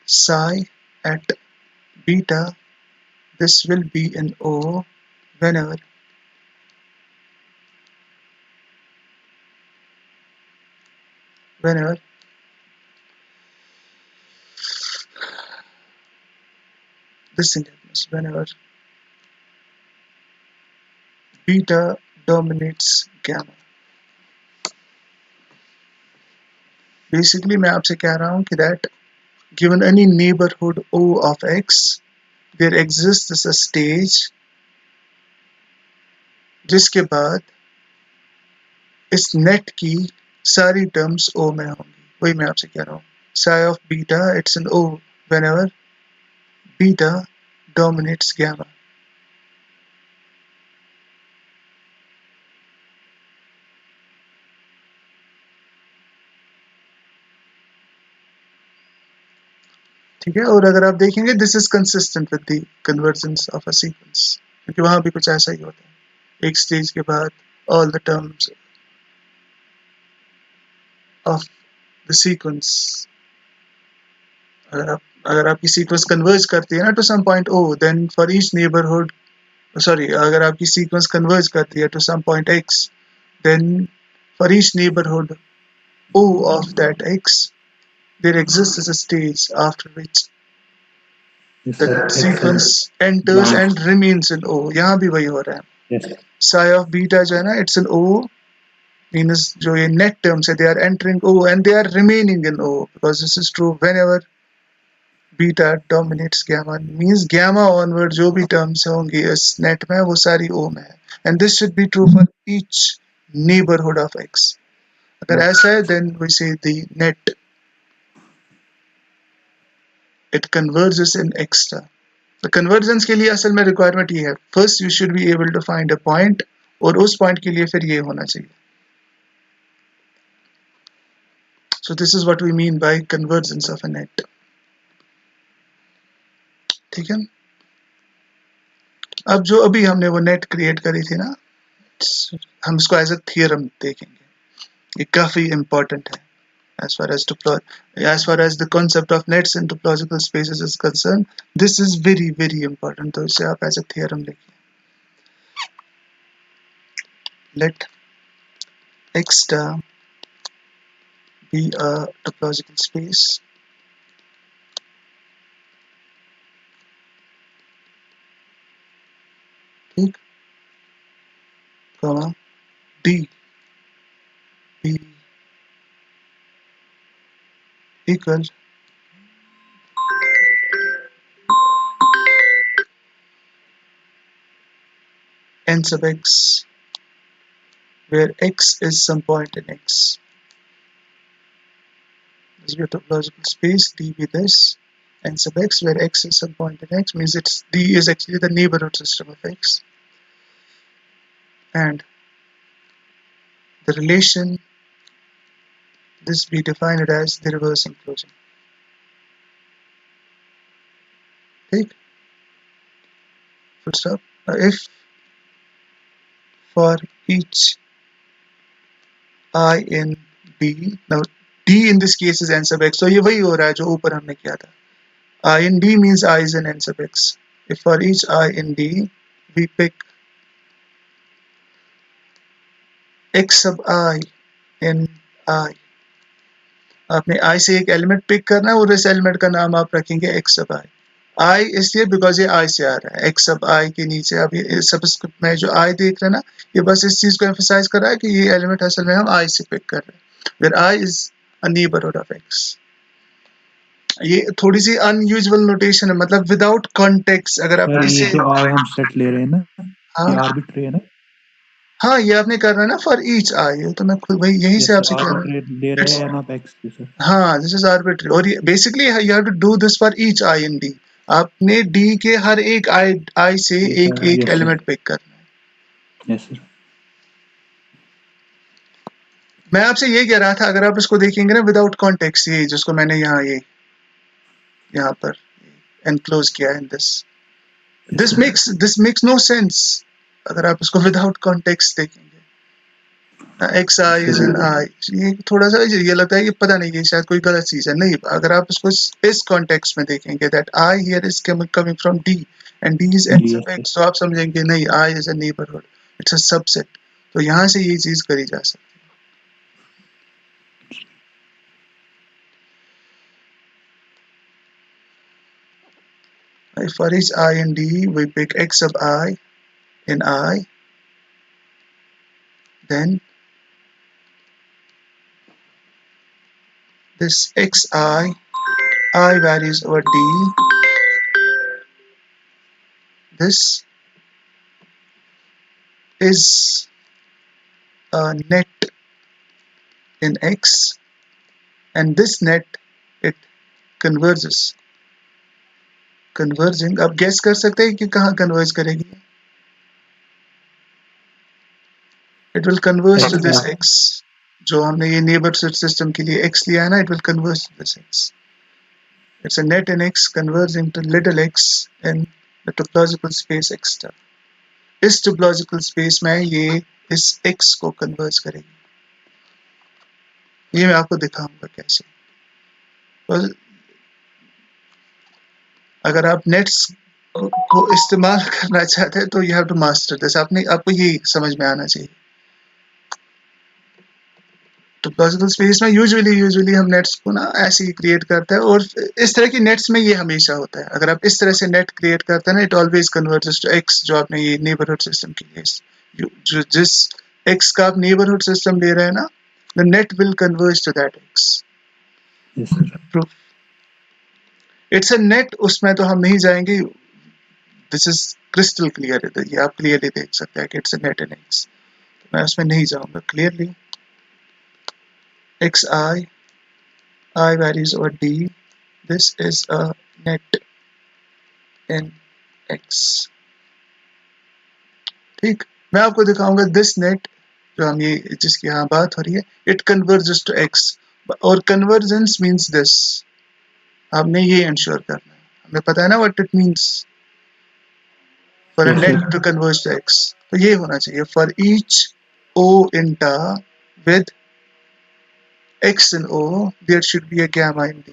psi at beta, this will be in O whenever this thing happens, whenever beta dominates gamma. Basically मैं आपसे कह रहा हूँ कि that given any neighborhood O of X, there exists a stage जिसके बाद इस net की सारी टर्म्स O में होंगी. वही मैं आपसे कह रहा हूँ. Psi of beta, it's an O whenever beta dominates gamma. ठीक है. और अगर आप देखेंगे this is consistent with the convergence of a sequence, क्योंकि वहां भी कुछ ऐसा ही होता है. एक स्टेज के बाद all the terms of the sequence, अगर आपकी सीक्वेंस कन्वर्ज करती है ना to some point O, then for each neighbourhood, sorry, अगर आपकी सीक्वेंस कन्वर्ज करती है to some point X, then for each neighbourhood O of that X, there exists a stage after which Yes, the sir. sequence Excellent. enters Nice. and remains in O. यहाँ भी वही हो रहा है. Yes. Psi of beta जो है ना, it's an O, means जो ये net terms है, they are entering O and they are remaining in O, because this is true whenever beta dominates gamma, means gamma onward जो भी terms होंगी इस net में वो सारी O में है. And this should be true for each neighborhood of X. अगर ऐसा है, then we say the net, it converges in X star. तो कन्वर्जेंस के लिए असल में रिक्वायरमेंट ये है, first you should be able to find a point, और उस पॉइंट के लिए फिर ये होना चाहिए. So this is what we mean by convergence of a net. ठीक है. अब जो अभी हमने वो नेट क्रिएट करी थी ना, हम इसको एज अ थियरम देखेंगे. ये काफी इंपॉर्टेंट है as far as the concept of nets in topological spaces is concerned. This is very very important. तो इसे आप एज अ थियरम लिखिए. Let X star be a topological space ठीक, comma D be equal n sub x, where x is some point in X. This is a topological space. D be this, n sub x, where x is some point in X, means it's D is actually the neighborhood system of X, and the relation, this be defined as the reverse enclosure. ठीक, full stop. If for each I in D, now D in this case is n sub x, तो ये वही हो रहा है जो ऊपर हमने किया था. I in D means I is in n sub x. If for each I in D, we pick x sub I in I. आपने I से एक एलिमेंट पिक करना है और इस एलिमेंट का नाम आप रखेंगे x sub I. I इसलिए बिकॉज ये I से आ रहा है, x sub I के नीचे अब ये सबस्क्रिप्ट में जो I देख रहे हैं ना, ये बस इस चीज को एम्फसाइज कर रहा है कि ये एलिमेंट असल में हम I से पिक कर रहे हैं, where I is a neighborhood of x. ये थोड़ी सी अनयूजुअल नोटेशन है, मतलब विदाउट कॉन्टेक्स्ट अगर आप सर ये इसे जो आई हम सेट ले रहे हैं ना, ये हाँ आर्बिट्री है ना? हाँ ये आपने करना है ना फॉर ईच आई, तो मैं खुद वही यहीं से यस सर, आपसे कह रहा हूँ. आर्बिट्री ले रहे हैं आप एक्स की सर. हाँ दिस इज आर्बिट्री, और basically you have to do this for each i in D. आपने डी के हर एक आई से एक एक यस सर, एलिमेंट पिक करना है. Yes sir. मैं आपसे ये कह रहा था, अगर आप इसको देखेंगे ना विदाउट कॉन्टेक्स्ट, ये जिसको मैंने यहाँ पर एनक्लोज किया है in yes sir. This makes no sense अगर आप इसको विदाउट कॉन्टेक्स्ट देखेंगे. X I is an I, ये थोड़ा सा ये लगता है कि पता नहीं ये शायद कोई गलत चीज है. नहीं, अगर आप इसको इस कॉन्टेक्स्ट में देखेंगे that I here is coming from D and D is an yes सब सर. एक्स, तो आप समझेंगे नहीं I is a neighbourhood, it's a subset. तो यहाँ से ये चीज करी जा सकती है. For each I in D, we pick x sub I in I, then this I varies over D, this is a net in X, and this net it converges. Converging, आप guess कर सकते हैं कि कहाँ converge करेगी. It will converge to x this plus. X, जो हमने ये neighborhood system के लिए X लिया है ना, it will converge to this X. It's a net in X converging to little x in the topological space X star. इस topological space में ये इस X को converge करेगी. ये मैं आपको दिखाऊंगा कैसे. तो अगर आप नेट्स को इस्तेमाल करना चाहते हैं तो you have to master this. आपको ये समझ में आना चाहिए. टॉपोलॉजिकल स्पेस में यूजुअली हम नेट्स को ना ऐसे ही क्रिएट करते हैं, और इस तरह की नेट्स में ये हमेशा होता है. अगर आप इस तरह से नेट क्रिएट करते हैं ना, it always converges to x, जो आपने ये नेबरहुड सिस्टम के लिए जो जिस एक्स का आप नेबरहुड सिस्टम ले रहे हैं ना, the net will converge to that x. Yes sir. It's a net, उसमें तो हम नहीं जाएंगे. दिस इज क्रिस्टल क्लियर, ये आप क्लियरली देख सकते हैं कि it's a net in x. मैं उसमें नहीं जाऊंगा. Clearly x I varies over D, this is a net in X. ठीक, मैं आपको दिखाऊंगा दिस नेट, जो हम ये जिसकी यहाँ बात हो रही है, इट कन्वर्जेस टू X, और कन्वर्जेंस मीन्स दिस. आपने ये इंश्योर करना है. हमें पता है ना what it means for a yes net sir. To converge to X. तो ये होना चाहिए फॉर ईच O in टा with X in O there should be a gamma in D,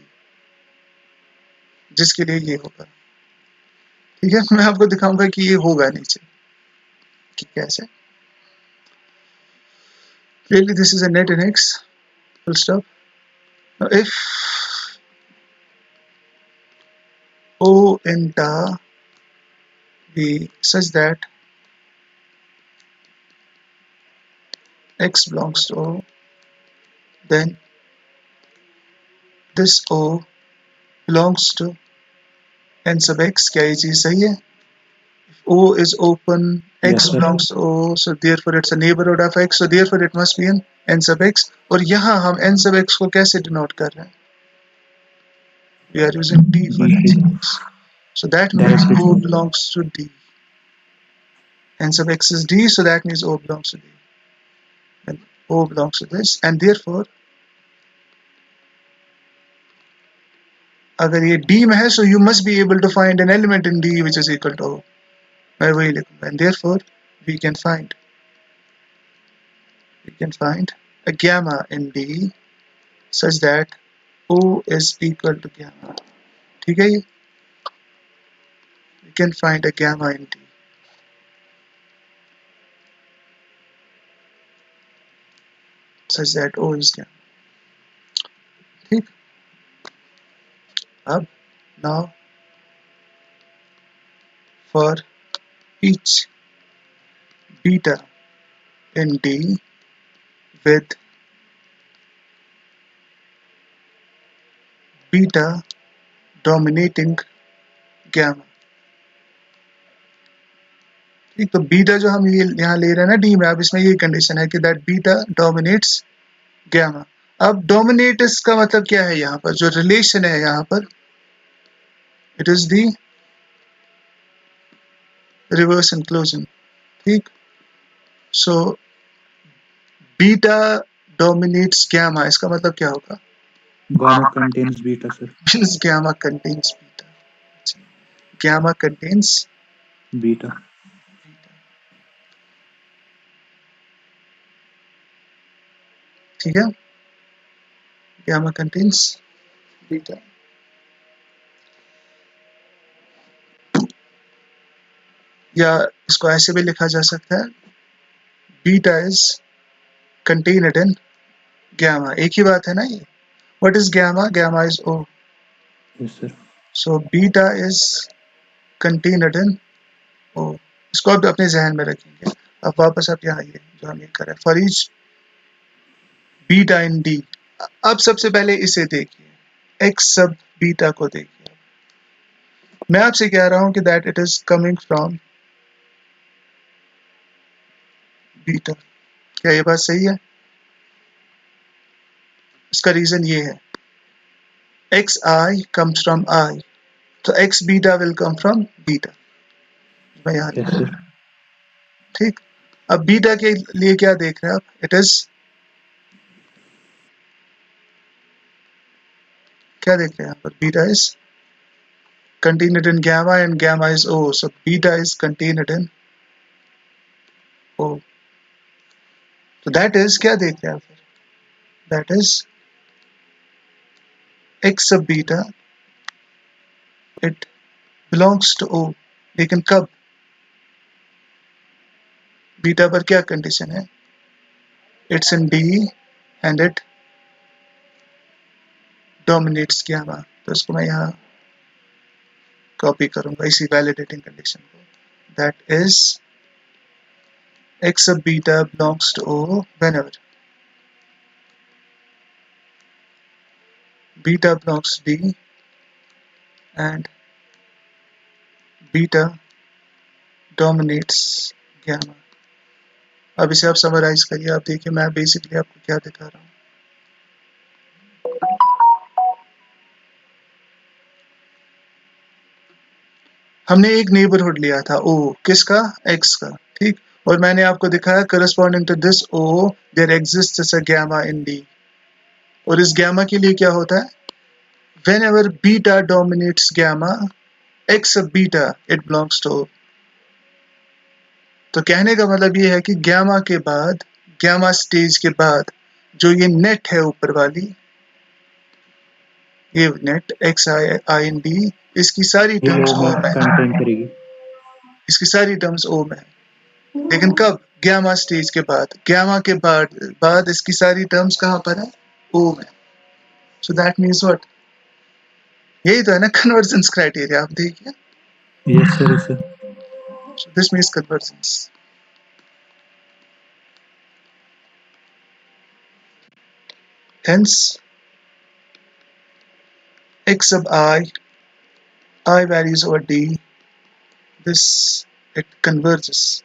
जिसके लिए ये होगा. ठीक है, मैं आपको दिखाऊंगा कि ये होगा नीचे कि कैसे. Clearly this is a net in X, full stop. Now if O in टा be such that X belongs to O, then this O belongs to n sub X. क्या ये चीज सही है? O is open, yes X sir. belongs to O, so therefore it's a neighborhood of X, so therefore it must be in n sub X. और यहाँ हम n sub X को कैसे denote कर रहे हैं? We are using D for D n से sub X. So that means directly O sir. belongs to D. N sub X is D, so that means O belongs to D. And O belongs to this, and therefore अगर ये D में है, so you must be able to find an element in D which is equal to O. मैं वही लिखूंगा. And therefore we can find a gamma in D such that O is equal to gamma. ठीक है ये? We can find a gamma in D. such that O is gamma. ठीक, अब now for each beta in D with beta dominating gamma. ठीक, तो beta जो हम ये यहाँ ले रहे हैं ना डी में, अब इसमें यही कंडीशन है कि दैट बीटा डोमिनेट्स गैमा. अब डोमिनेट्स का मतलब क्या है? यहाँ पर जो रिलेशन है यहाँ पर, it is the reverse inclusion. ठीक, सो बीटा डोमिनेट्स गैमा, इसका मतलब क्या होगा? Gamma contains beta, sir. Means gamma contains beta. Gamma contains Beta. ठीक है, गैमा कंटेन्स बीटा. या इसको ऐसे भी लिखा जा सकता है, beta is contained in gamma. एक ही बात है ना ये. What is gamma? Gamma is O. Yes, sir. So beta is contained in O. इसको आप अपने जहन में रखेंगे. अब वापस आप यहाँ ये जो हम ये करें, for each beta in D. अब सबसे पहले इसे देखिए, एक्स सब बीटा को देखिए. मैं आपसे कह रहा हूं कि that it is coming from beta. क्या ये बात सही है? इसका रीजन ये है, x i comes from i, तो x beta will come from beta. मैं यहाँ लिख Yes, रहा sir. हूँ. ठीक, अब बीटा के लिए क्या देख रहे हैं आप? इट इज, क्या देख रहे हैं यहाँ पर? Beta is contained in gamma and gamma is O. So beta is contained in O. So that is, क्या देख रहे हैं आप? That is x sub beta, it belongs to O. लेकिन कब? बीटा पर क्या कंडीशन है? It's in D and it dominates gamma. तो इसको मैं यहाँ कॉपी करूंगा, इसी वैलिडेटिंग कंडीशन को. That is x sub beta belongs to O whenever beta belongs to D and beta dominates gamma. अब इसे आप समराइज करिए. आप देखिए मैं बेसिकली आपको क्या दिखा रहा हूँ. हमने एक नेबरहुड लिया था O, किसका? X का. ठीक, और मैंने आपको दिखाया corresponding to this O there exists a gamma in D. और इस गैमा के लिए क्या होता है? whenever beta dominates gamma, x of beta it belongs to O. तो कहने का मतलब ये है कि गैमा के बाद, गैमा स्टेज के बाद जो ये नेट है ऊपर वाली, ये net x I in D, इसकी सारी ये टर्म्स O O में में, contain करेगी. इसकी सारी टर्म्स O में. लेकिन कब? गैमा स्टेज के बाद. गैमा के बाद इसकी सारी टर्म्स कहाँ पर है? O में. So that means what? यही तो है ना कन्वर्जेंस क्राइटेरिया. आप देखिए, Yes, sir. Yes, sir. so this means convergence. Hence x sub I varies over D, this it converges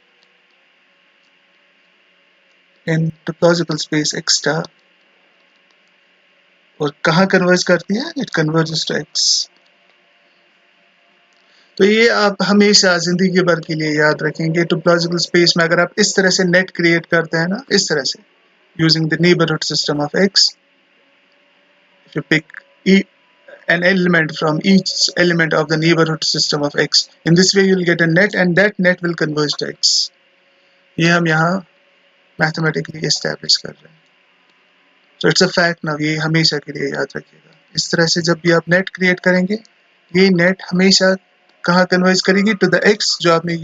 in topological space x star. और कहाँ कन्वर्ज करती है? It converges to x. तो ये आप हमेशा जिंदगी भर के लिए याद रखेंगे. टोपोलॉजिकल स्पेस में अगर आप इस तरह से नेट क्रिएट करते हैं ना, इस तरह से using the neighbourhood system of x, if you pick an element from each element of the neighborhood system of x, in this way you will get a net and that net will converge to x. ये हम यहाँ mathematically establish कर रहे हैं. So it's a fact now. ये हमेशा के लिए याद रखिएगा. इस तरह से जब भी आप नेट क्रिएट करेंगे, ये नेट हमेशा कहाँ कन्वर्ज करेगी? टू द एक्स जो आपने,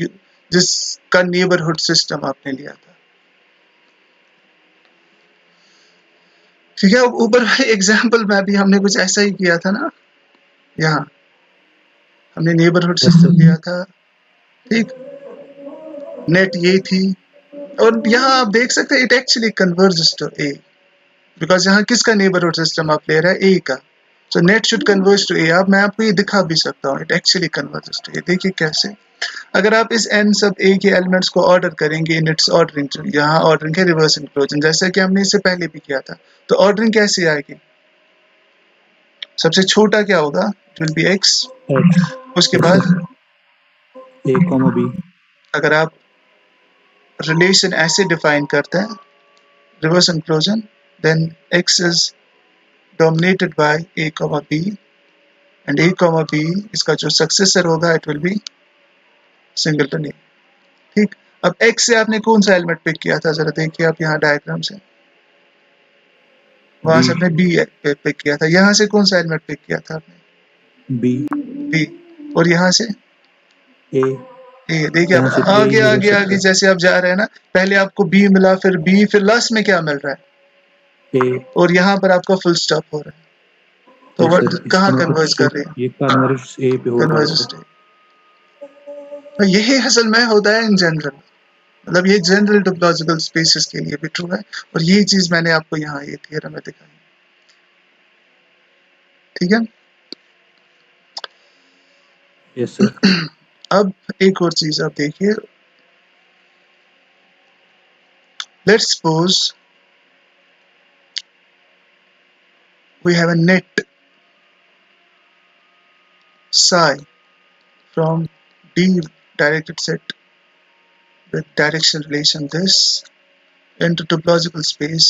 जिसका नेबरहुड सिस्टम आपने लिया था. ठीक है। अब ऊपर एग्जाम्पल में भी हमने कुछ ऐसा ही किया था ना, यहाँ हमने नेबरहुड यस सिस्टम सर। लिया था, ठीक, नेट ये थी, और यहाँ आप देख सकते हैं it actually converges to a, because यहाँ किसका नेबरहुड सिस्टम आप ले रहे हैं, ए का, so net should converge to a. अब मैं आपको ये दिखा भी सकता हूँ, it actually converges to a. देखिए कैसे, अगर आप इस n सब a के एलिमेंट्स को ऑर्डर करेंगे इन इट्स ऑर्डरिंग, यहाँ ऑर्डरिंग है रिवर्स इंक्लूजन, जैसा कि हमने इससे पहले भी किया था, तो ऑर्डरिंग कैसे आएगी, सबसे छोटा क्या होगा, it will be x, x. उसके यस बाद सर। A comma b. अगर आप रिलेशन ऐसे डिफाइन करते हैं reverse inclusion, then x is dominated by a comma b, and a comma b इसका जो सक्सेसर होगा it will be singleton a, ठीक। अब x से आपने कौन सा एलिमेंट पिक किया था, जरा देखिए आप यहाँ डायग्राम से, वहां बी। से आपने बी पिक किया था, यहाँ से कौन सा एलिमेंट पिक किया था आपने, बी। बी, और यहाँ से ए। ए। देखिए यहाँ से आप तो ए ही आगे मिल आगे सकता आगे है। जैसे आप जा रहे हैं ना, पहले आपको बी मिला, फिर बी, फिर लास्ट में क्या मिल रहा है, ए। और यहाँ पर आपका फुल स्टॉप हो रहा है, तो यस सर, कहाँ इसका मतलब कन्वर्ज कर रहे हैं, ये कन्वर्स ए पे होता है कन्वर्ज सर। स्टेट। तो यही असल में होता है इन जनरल, मतलब ये जनरल टोपोलॉजिकल स्पेसेस के लिए भी ट्रू है, और ये चीज मैंने आपको यहाँ ये थियरम में दिखाई, ठीक है। Yes sir. अब एक और चीज आप देखिए, let's suppose we have a net psi from D directed set with direction relation this into topological space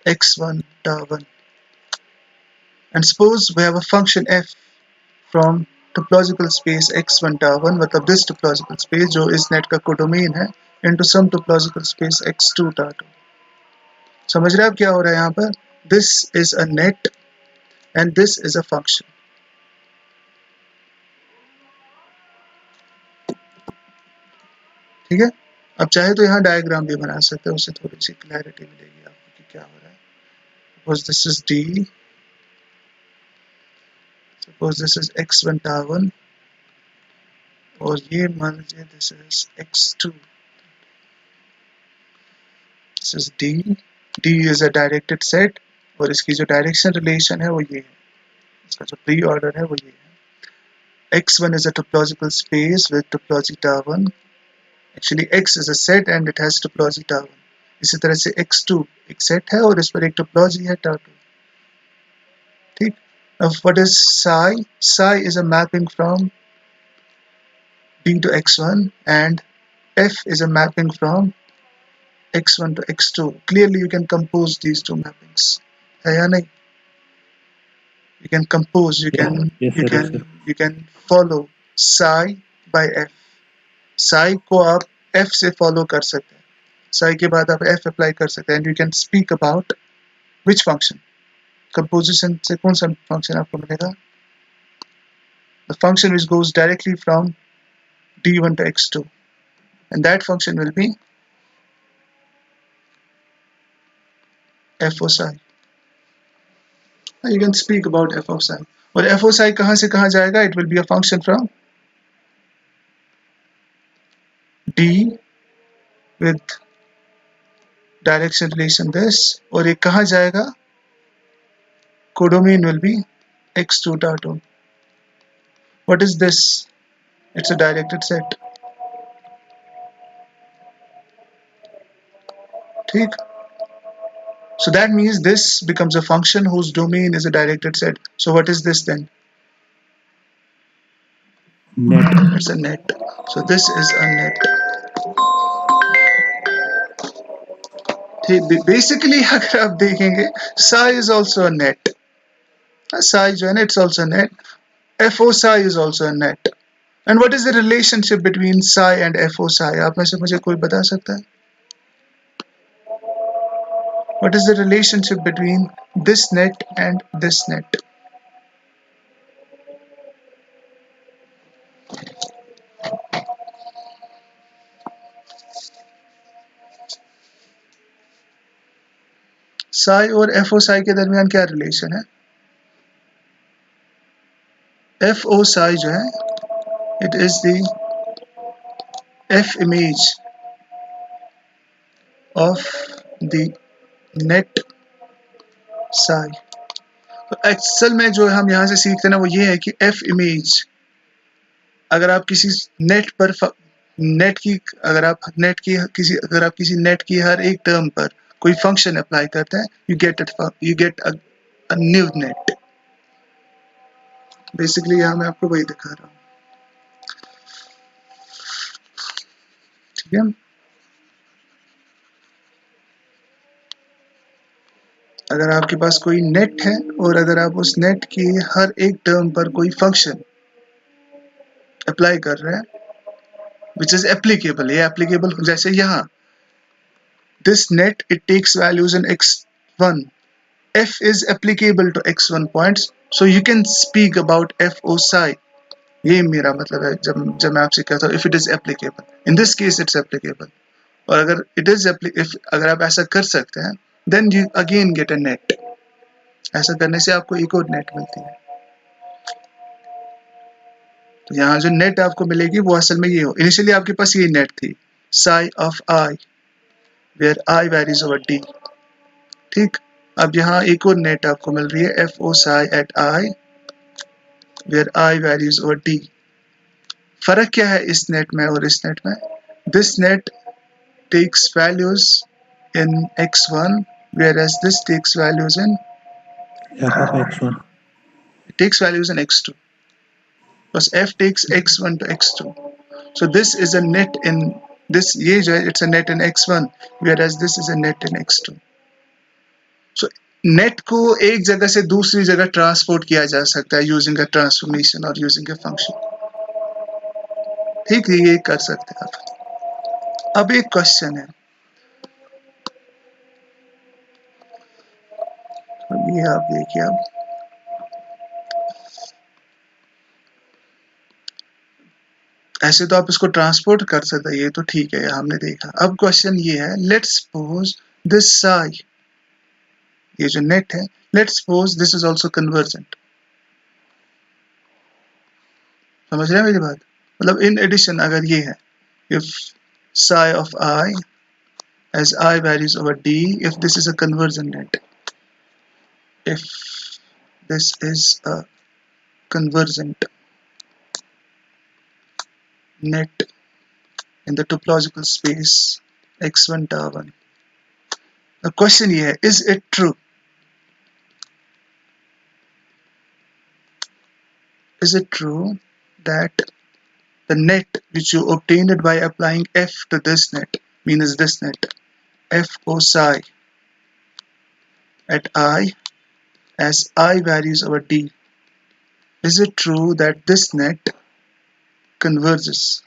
x1 tau 1, and suppose we have a function f from topological space x1 tau 1, मतलब this topological space जो इस net का codomain है, into some topological space x2 tau 2। समझ रहे हैं आप क्या हो रहा है यहाँ पर, this is a net and this is a function, ठीक है। अब चाहे तो यहाँ डायग्राम भी बना सकते हैं, उससे थोड़ी सी क्लैरिटी मिलेगी आपको कि क्या हो रहा है। Suppose this is D, suppose this is x1 tau 1, और ये मान लीजिए this is x2, this is D, D is a directed set, और इसकी जो डायरेक्शन रिलेशन है वो ये है, इसका जो प्री ऑर्डर है वो ये है। x1 is a topological space with topology tau 1, actually x is a set and it has topology tau 1, इसी तरह से x2 एक सेट है और इस पर एक टोपोलॉजी है tau 2, ठीक। Now what is psi? Psi is a mapping from D to x1 and f is a mapping from x1 to x2. Clearly you can compose these two mappings, है या नहीं, you can compose, yes sir. Yes sir. you can follow psi by f, psi को आप f से follow कर सकते हैं, psi के बाद आप f apply कर सकते हैं, and you can speak about which function, composition से कौन सा function आपको मिलेगा, the function which goes directly from d1 to x2, and that function will be f of psi, you can speak about f of psi, और f of psi कहाँ से कहाँ जाएगा, it will be a function from d with direction relation this, और ये कहाँ जाएगा, codomain will be x2 tau 2. What is this, it's a directed set, ठीक। So that means this becomes a function whose domain is a directed set. So what is this then, net. it's a net, so this is a net, ठीक। Basically अगर आप देखेंगे psi is also a net, psi जो है ना it's also a net, fo psi is also a net, and what is the relationship between psi and fo psi, आप में से मुझे कोई बता सकता है, what is the relationship between this net and this net, Sai और एफ ओ साई के दरमियान क्या रिलेशन है? एफ ओ साई जो है it is the F image of the net Sai. तो एक्चुअल में जो हम यहाँ से सीखते हैं ना वो ये है कि एफ इमेज, अगर आप किसी नेट पर नेट की अगर आप नेट की किसी अगर आप किसी नेट की हर एक टर्म पर कोई फंक्शन अप्लाई करते हैं you get a new net. Basically यहाँ मैं आपको वही दिखा रहा हूँ, ठीक है। अगर आपके पास कोई नेट है और अगर आप उस नेट की हर एक टर्म पर कोई फंक्शन अप्लाई कर रहे हैं विच इज एप्लीकेबल, ये एप्लीकेबल जैसे यहाँ this net it takes values in x1, f is applicable to x1 points, so you can speak about f o psi। ये मेरा मतलब है जब जब मैं आपसे कहता हूँ if it is applicable, in this case it's applicable। और अगर it is अगर आप ऐसा कर सकते हैं then you again get a net। ऐसा करने से आपको एक और नेट मिलती है। तो यहाँ जो नेट आपको मिलेगी वो असल में ये हो, इनिशियली आपके पास ये नेट थी psi of i where i varies over d, ठीक। अब यहाँ एक और नेट आपको मिल रही है f o psi at i where i varies over d। फर्क क्या है इस नेट में और इस नेट में? This net takes values in x1 whereas this takes values in f of x1. takes values in x2, because f takes x1 to x2, so this is a net in this, ये जो है it's a net in x1 whereas this is a net in x2। so net को एक जगह से दूसरी जगह transport किया जा सकता है यूजिंग अ ट्रांसफॉर्मेशन और यूजिंग अ फंक्शन, ठीक है, ये कर सकते हैं आप। अब एक क्वेश्चन है, ये आप देखिए, अब ऐसे तो आप इसको ट्रांसपोर्ट कर सकते हैं, ये तो ठीक है, हमने देखा। अब क्वेश्चन ये है, लेट्स सपोज दिस साई, ये जो नेट है, let's suppose this is also convergent. समझ रहे हैं मेरी बात? मतलब इन एडिशन अगर ये है, if sigh of I as I varies over d, if this is a convergent net, if this is a convergent net in the topological space x1 tau 1, the question ये है, is it true, is it true that the net which you obtained by applying f to this net, means this net f o psi at I as I varies over d, is it true that this net converges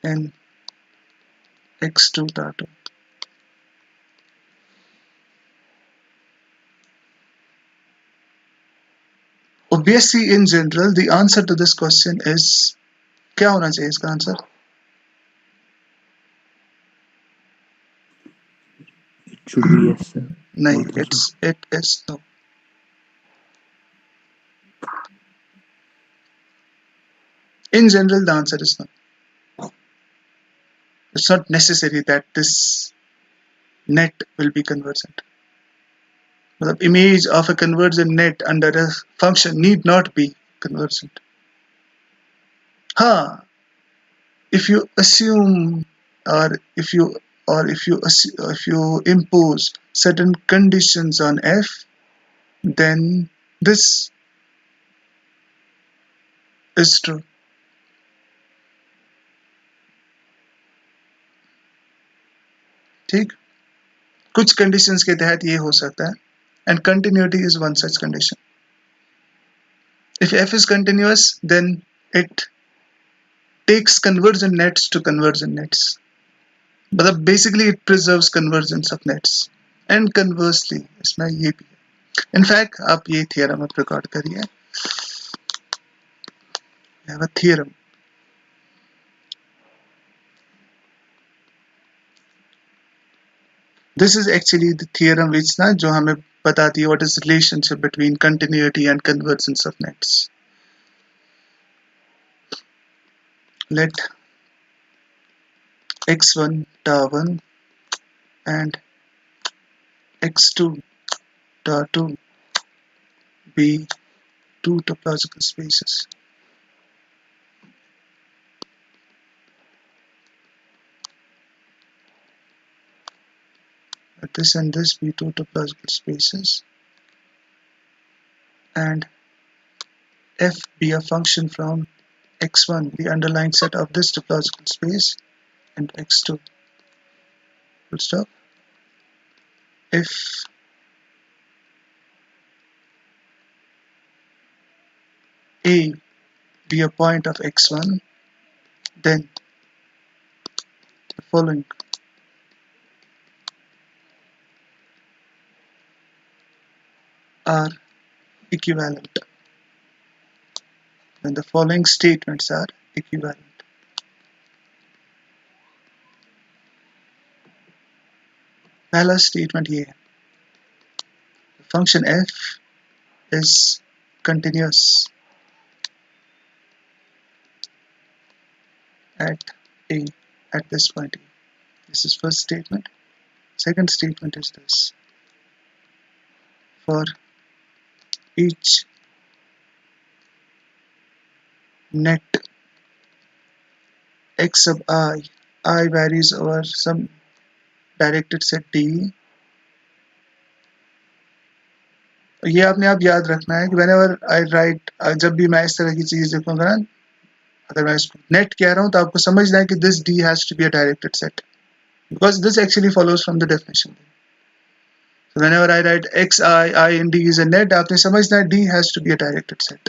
in x2 tau 2? Obviously, in general, the answer to this question is, क्या होना चाहिए इसका answer? It should be yes, sir. नहीं, Both also. it is no. In general, the answer is no. It's not necessary that this net will be convergent. The image of a convergent net under a function need not be convergent. हाँ, if you assume or if you impose certain conditions on f, then this is true. ठीक, कुछ conditions के तहत ये हो सकता है, and continuity is one such condition. If f is continuous, then it takes convergent nets to convergent nets, मतलब basically it preserves convergence of nets, and conversely इसमें ये भी है। In fact, आप ये theorem आप रिकॉर्ड करिए, I have a theorem, This is actually the theorem which ना जो हमें बताती है what is the relationship between continuity and convergence of nets. Let x1 tar1 and x2 tar2 be two topological spaces. Let this and this be two topological spaces, and f be a function from x1, the underlying set of this topological space, and x2. Full stop. If a be a point of x1, then the following are equivalent. Then the following statements are equivalent. पहला statement ये है, the function f is continuous at a, at this point a. This is first statement. Second statement is this: for each net x sub I varies over some directed set d. ये आपने आप याद रखना है कि whenever I write, जब भी मैं इस तरह की चीज लिखूंगा ना, अगर मैं इसको net कह रहा हूँ तो आपको समझना है कि this d has to be a directed set, because this actually follows from the definition. So whenever I write I in d is a net, आपने समझना है d has to be a directed set.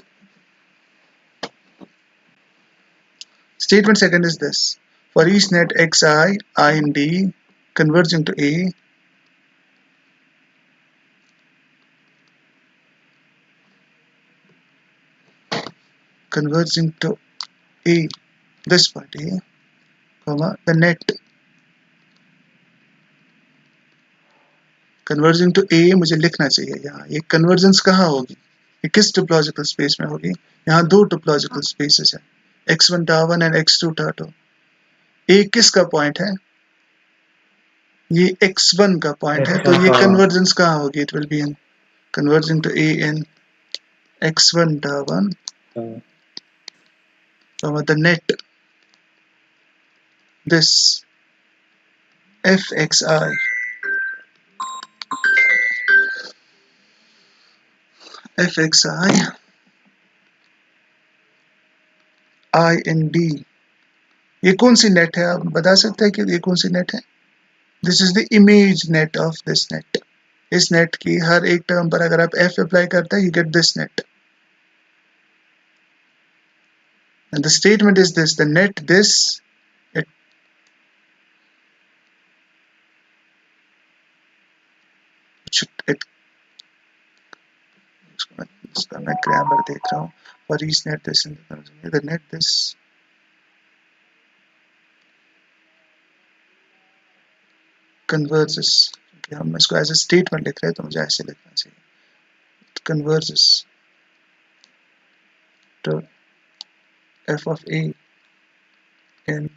Statement second is this: for each net I in d converging to a, converging to a, this point a, comma, the net converging to a मुझे लिखना चाहिए यहाँ, ये convergence कहाँ होगी, ये किस topological space में होगी? यहाँ दो topological spaces हैं, x1 tar1 and x2 tar2. a किसका point है? ये x1 का point है, तो ये convergence कहाँ होगी? It will be in converging to a in x1 tar1, the net this fxi I in d. ये कौन सी net है? आप बता सकते हैं कि ये कौन सी net है? This is the image net of this net. इस net की हर एक term पर अगर आप f apply करते हैं, you get this net. And the statement is this: the net this, इसका मैं grammar देख रहा हूँ. For each net this, the net this converges. हम इसको as a statement लिख रहे हैं तो मुझे ऐसे लिखना चाहिए. It converges to f of a in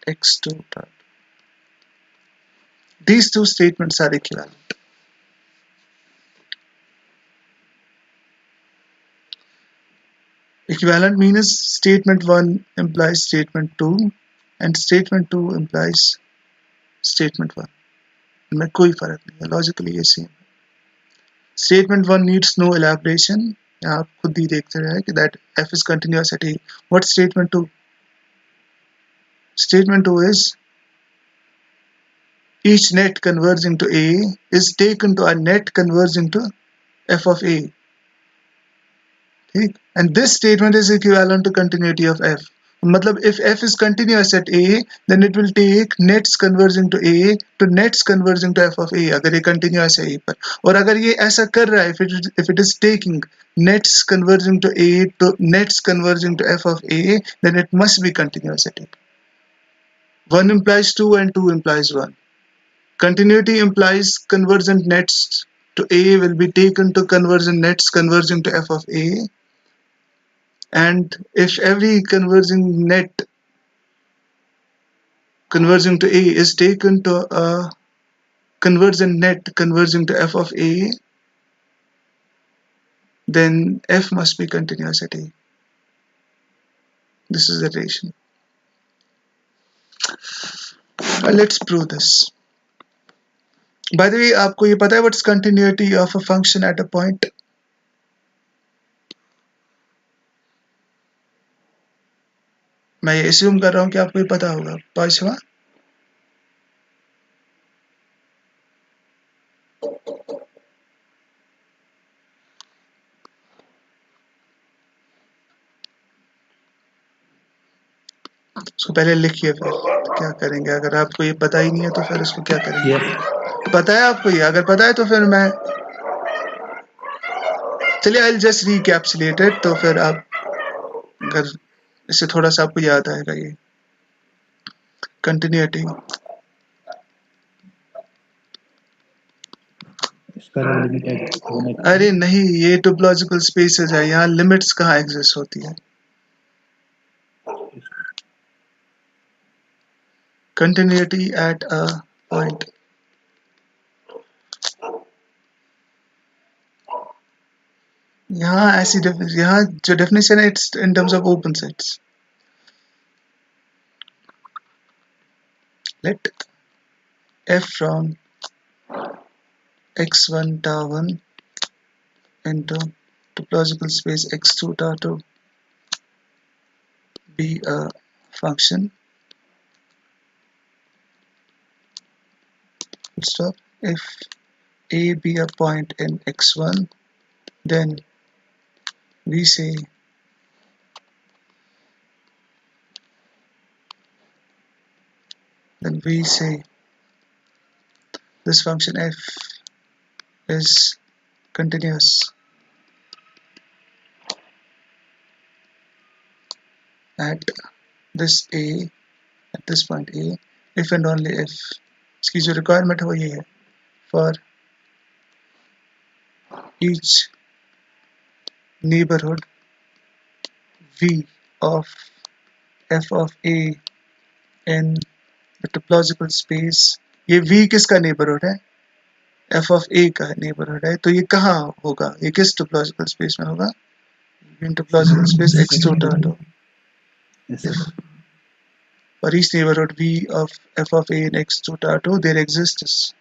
x2 dot. These two statements are equivalent. Equivalent means statement 1 implies statement 2 and statement 2 implies statement 1. इनमें कोई फर्क नहीं है, logically ये same. Statement 1 needs no elaboration. आप खुद ही देखते रहे कि that f is continuous at a. What statement 2? Statement 2 is each net converging to a is taken to a net converging to f of a. ठीक? And this statement is equivalent to continuity of f. मतलब if f is continuous at a, then it will take nets converging to a to nets converging to f of a, अगर ये continuous है a पर. और अगर ये ऐसा कर रहा है, if it is taking nets converging to a to nets converging to f of a, then it must be continuous at a. 1 implies 2 and 2 implies 1. Continuity implies convergent nets to A will be taken to convergent nets converging to f of A, and if every converging net converging to A is taken to a convergent net converging to f of A, then f must be continuous at A. This is the relation. Let's prove this. By the way, आपको ये पता है what's continuity of a function at a point? मैं ये assume कर रहा हूँ कि आपको ये पता होगा. पांचवा, उसको पहले लिखिए, फिर क्या करेंगे. अगर आपको ये पता ही नहीं है तो फिर इसको क्या करेंगे. Yes. पता है आपको ये? अगर पता है तो फिर मैं चलिए I'll just recapitulate it, तो फिर आप अगर इससे थोड़ा सा आपको याद आएगा ये कंटिन्यूटी. इसका लिमिटेड होना चाहिए. अरे नहीं, ये टोपोलॉजिकल स्पेसेस है, यहाँ लिमिट्स कहाँ एग्जिस्ट होती है. Continuity at a point. यहाँ ऐसी यहाँ जो डेफिनेशन है it's in terms of open sets. Let f from x1 tau1 into topological space x2 tau2 be a function. Stop. If a be a point in x1, then we say this function f is continuous at this point a, if and only if. इसकी जो requirement है वो ये है, for each neighborhood v of f of a in the topological space. ये v किसका neighbourhood है? f of a का नेबरहुड है. तो ये कहाँ होगा? ये किस टोपोलॉजिकल स्पेस में होगा? in topological space x2 tau2. Yes, sir. For each neighborhood v of f of a in x2 tau2, there exists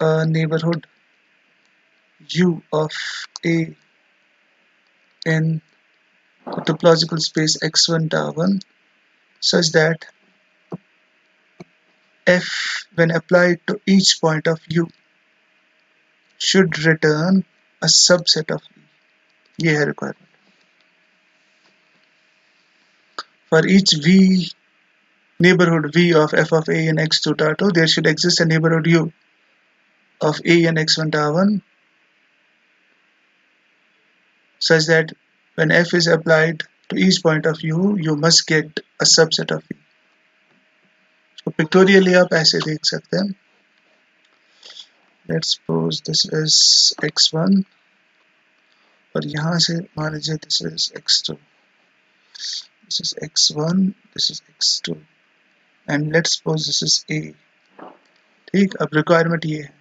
a neighborhood u of a in the topological space x1 tau1 such that f, when applied to each point of u, should return a subset of v. ये है requirement. For each v neighborhood v of f of a in x2 tau2, there should exist a neighborhood u of a in x1 tau1 such that when f is applied to each point of u, you must get a subset of v. So pictorially आप ऐसे देख सकते हैं. Let's suppose this is x1 और यहाँ से मान लीजिए this is x2. This is x1, this is x2, and let's suppose this is a. ठीक, अब रिक्वायरमेंट ये है.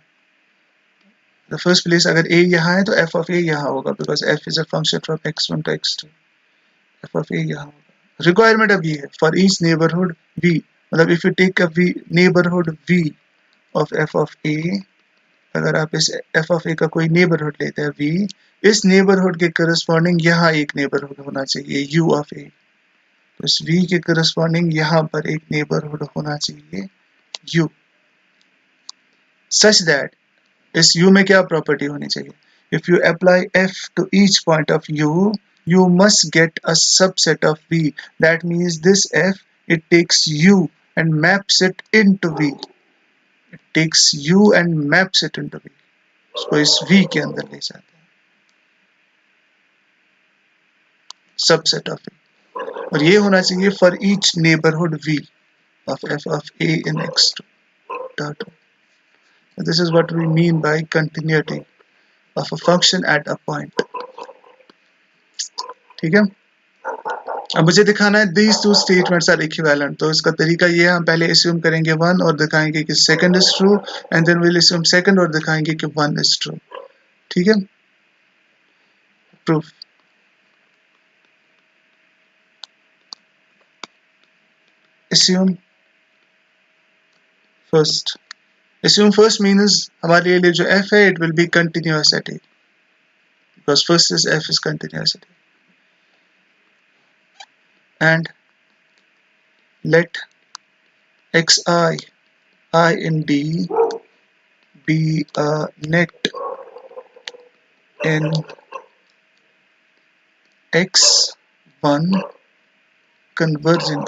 The first place अगर a यहाँ है तो f of a यहाँ होगा, because f is a function from x1 to x2. f of a यहाँ होगा. रिक्वायरमेंट अब ये है, for each neighborhood v, मतलब if you take a neighborhood v of f of a, अगर आप इस f of a का कोई नेबरहुड लेते हैं v, इस नेबरहुड के करस्पॉन्डिंग यहाँ एक नेबरहुड होना चाहिए u of a. तो इस v के करस्पॉन्डिंग यहाँ पर एक नेबरहुड होना चाहिए u, such that इस u में क्या प्रॉपर्टी होनी चाहिए? If you apply f to each point of u, you must get a subset of v. That means this f, it takes u and maps it into v. It takes u and maps it into v. इसको इस v के अंदर ले जाते हैं, subset of v. और ये होना चाहिए for each neighbourhood v of f of a in x2 dot. This is what we mean by continuity of a function at a point. ठीक है, अब मुझे दिखाना है these two statements are equivalent. तो इसका तरीका ये है, हम पहले assume करेंगे 1 और दिखाएंगे कि second is true, and then we'll assume second और दिखाएंगे कि 1 is true. ठीक है, proof. Assume first. Assume first means हमारे लिए जो f है it will be continuous at a, because first is f is continuous at a. And let xi I in D be a net in x1 converging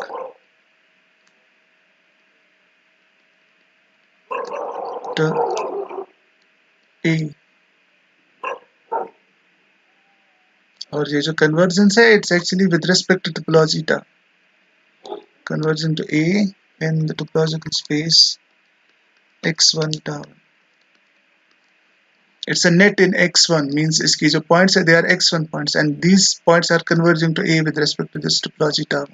to a. और ये जो convergence है it's actually with respect to topology ta, converging to a in the topological space x1 ta. It's a net in x1 means इसकी जो points है they are x1 points and these points are converging to a with respect to this topology ta.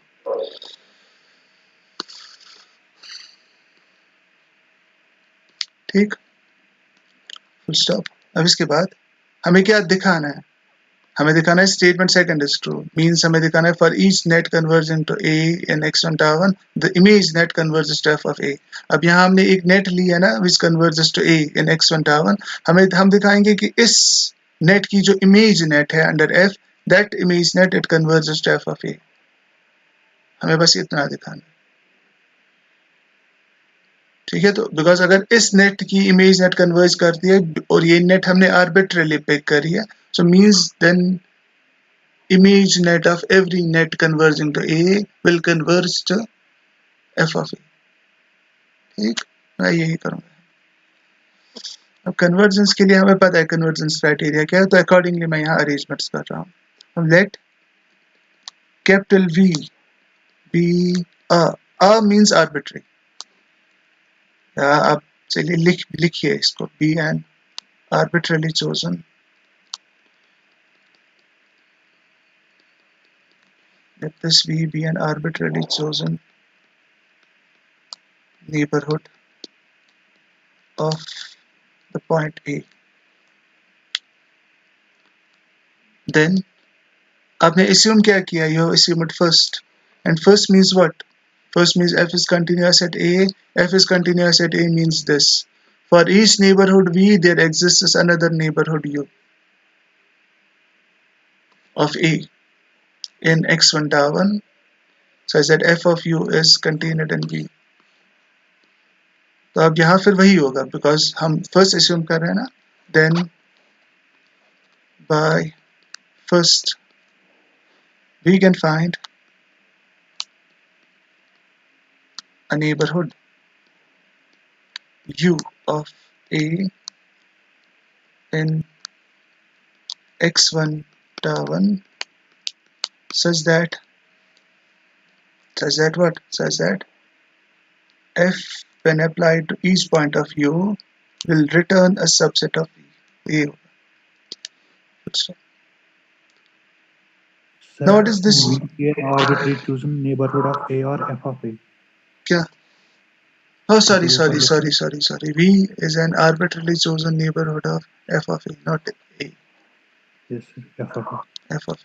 ठीक, full stop. अब इसके बाद हमें क्या दिखाना है, हमें दिखाना है statement second is true means हमें दिखाना है for each net converging to a in x1 tau1 the image net converges to f of a. अब यहाँ हमने एक net ली है ना which converges to a in x1 tau1, हम दिखाएंगे कि इस net की जो image net है under f, that image net it converges to f of a. हमें बस इतना दिखाना है, ठीक है। तो बिकॉज अगर इस नेट की इमेज नेट कन्वर्ज करती है और ये नेट हमने आर्बिट्रली पिक करी है, so means then image net of every net converging to A will converge to f of A. ठीक, मैं यही करूँगा। अब कन्वर्जेंस के लिए हमें पता है कन्वर्जेंस क्राइटेरिया क्या है, तो अकॉर्डिंगली मैं यहाँ अरेंजमेंट्स कर रहा हूँ। Let capital V be a means arbitrary, या आप चलिए लिखिए इसको, be an arbitrarily chosen, let this V be an arbitrarily chosen neighborhood of the point A. Then आपने assume क्या किया, you have assumed first, and first means what? First means f is continuous at A. F is continuous at A means this: for each neighborhood V there exists another neighborhood U of A in x1 tau1 such that f of U is contained in V. तो अब यहाँ फिर वही होगा because हम first assume कर रहे हैं ना, then by first we can find a neighborhood U of A in x1 tau1 such that what? Such that f when applied to each point of U will return a subset of A. Now what is this? V be an arbitrary chosen neighborhood of A or f of A. क्या? Oh, sorry. Repeat the question. V is an arbitrarily chosen neighborhood of f of A, not A. Yes, sir. F of A. F of A.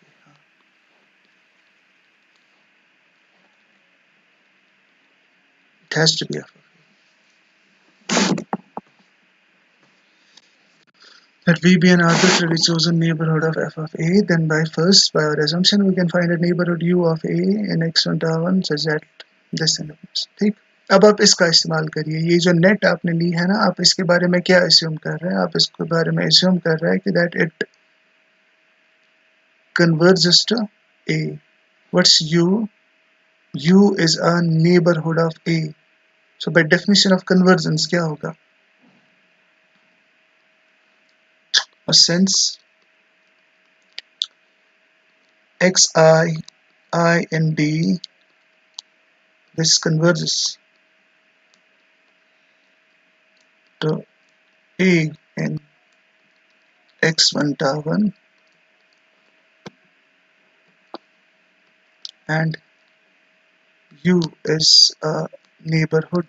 It has to be f of A. Let V be an arbitrarily chosen neighborhood of f of A, then by our assumption we can find a neighborhood U of A in x1 tau1 such that this and this. ठीक, अब आप इसका इस्तेमाल करिए, ये जो net आपने ली है ना, आप इसके बारे में क्या अस्यूम कर रहे हैं, आप इसके बारे में अस्यूम कर रहे हैं कि that it converges to A. What's U? U is a neighborhood of A. So by definition of convergence क्या होगा? Since xi I in D, this converges to A in x1 tau1 and U is a neighborhood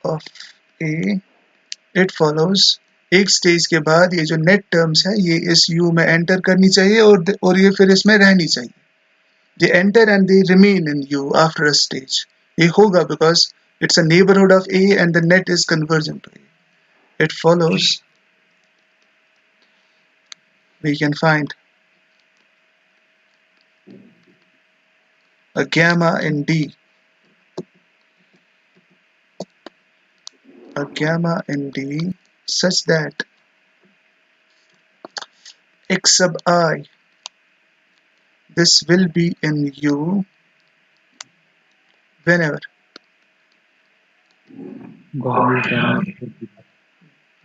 of A, it follows एक stage के बाद ये जो net terms है ये इस U में एंटर करनी चाहिए और ये फिर इसमें रहनी चाहिए. They enter and they remain in U after a stage. ये होगा because it's a neighborhood of A and the net is convergent to A. It follows we can find a gamma in D, a gamma in D such that x sub I, this will be in U whenever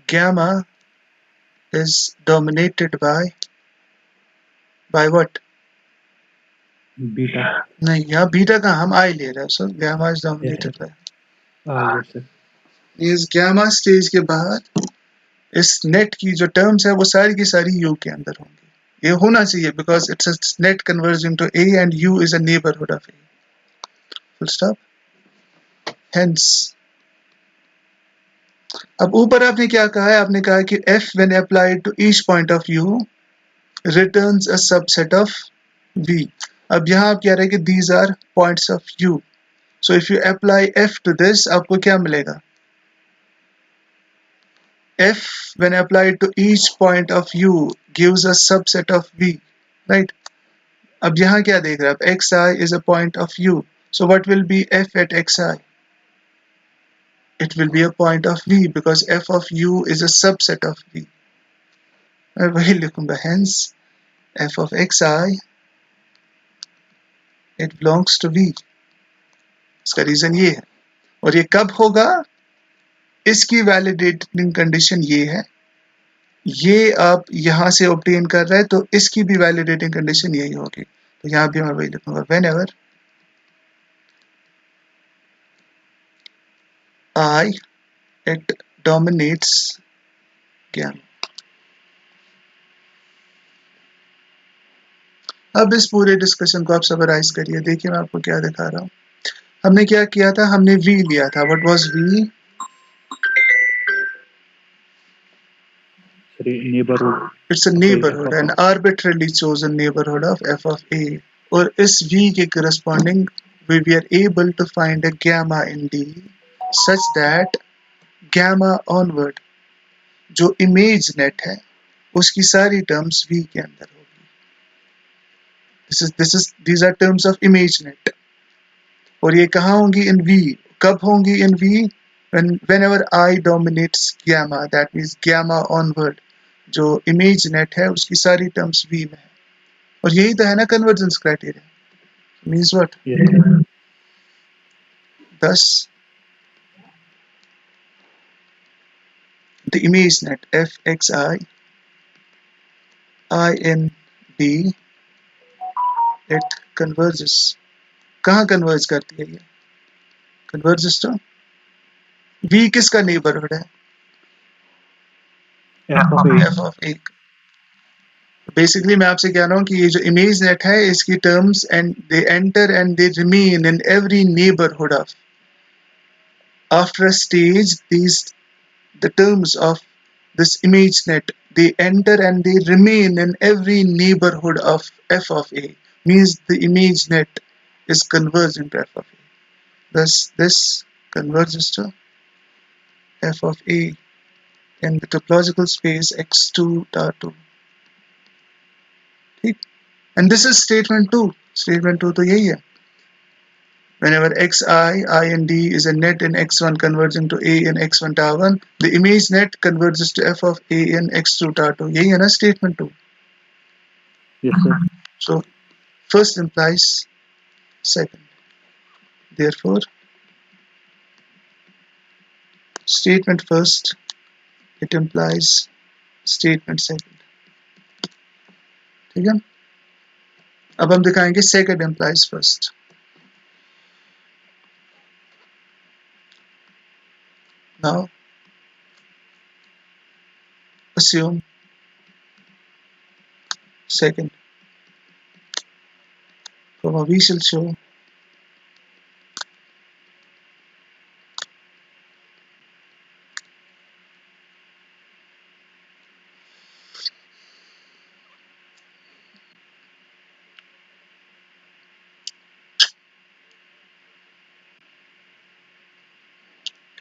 gamma is dominated by beta. gamma is dominated by what? Beta. नहीं यहाँ beta का हम I ले रहे हैं so gamma is dominated by Yes, sir. इस gamma stage के बाद इस नेट की जो टर्म्स है वो सारी की सारी U के अंदर होंगी. ये होना चाहिए because it's a net converging to A and U is a neighborhood of A. Full stop. Hence अब ऊपर आपने क्या कहा है, आपने कहा कि f when applied to each point of U returns a subset of V. अब यहाँ आप कह रहे हैं कि these are points of U. So if you apply f to this आपको क्या मिलेगा? f when applied to each point of U gives a subset of V, right? अब यहाँ क्या देख रहे हैं आप? xi is a point of U. So what will be f at xi? It will be a point of V because f of U is a subset of V. मैं वही लिखूंगा. Hence f of xi it belongs to V. इसका reason ये है. और ये कब होगा? इसकी वैलिडेटिंग कंडीशन ये है. ये आप यहाँ से ऑब्टेन कर रहे हैं तो इसकी भी वैलिडेटिंग कंडीशन यही होगी. तो यहाँ भी मैं वही लिखूंगा. Whenever I it dominates gamma. अब इस पूरे डिस्कशन को आप समराइज करिए. देखिए मैं आपको क्या दिखा रहा हूँ. हमने क्या किया था? हमने V लिया था. What was V? Sorry, neighborhood. It's a neighborhood, an arbitrarily chosen neighborhood of f of A. और इस V के corresponding we were able to find a gamma in D such that gamma onward जो image net है उसकी सारी terms V के अंदर होगी. These are terms of image net. और ये कहाँ होंगी? In V. कब होंगी in V? Whenever I dominates gamma, that means gamma onward जो इमेज नेट है उसकी सारी टर्म्स V में है. और यही तो है ना convergence criteria. Means what? Yes, sir. Thus the image net fxi I in D it converges. कहाँ कन्वर्ज करती है ये? कन्वर्जेस तो V किसका नेबरहुड है? F of A. f of A. Basically मैं आपसे कह रहा हूँ कि ये जो इमेज नेट है इसकी terms and they enter and they remain in every neighbourhood of after a stage these the terms of this image net they enter and they remain in every neighborhood of f of A, means the image net is convergent to f of A. Thus this converges to f of A in the topological space x2 tau 2. ठीक. And this is statement 2. Statement 2 तो यही है. Whenever xi, I and D is a net in x1 converging to A in x1 tau 1, the image net converges to f of A in x2 tau 2. यही है ना statement 2. Yes, sir. So first implies second. Therefore, statement first, it implies statement second. ठीक है? अब हम दिखाएंगे second implies first. Now assume second, we shall show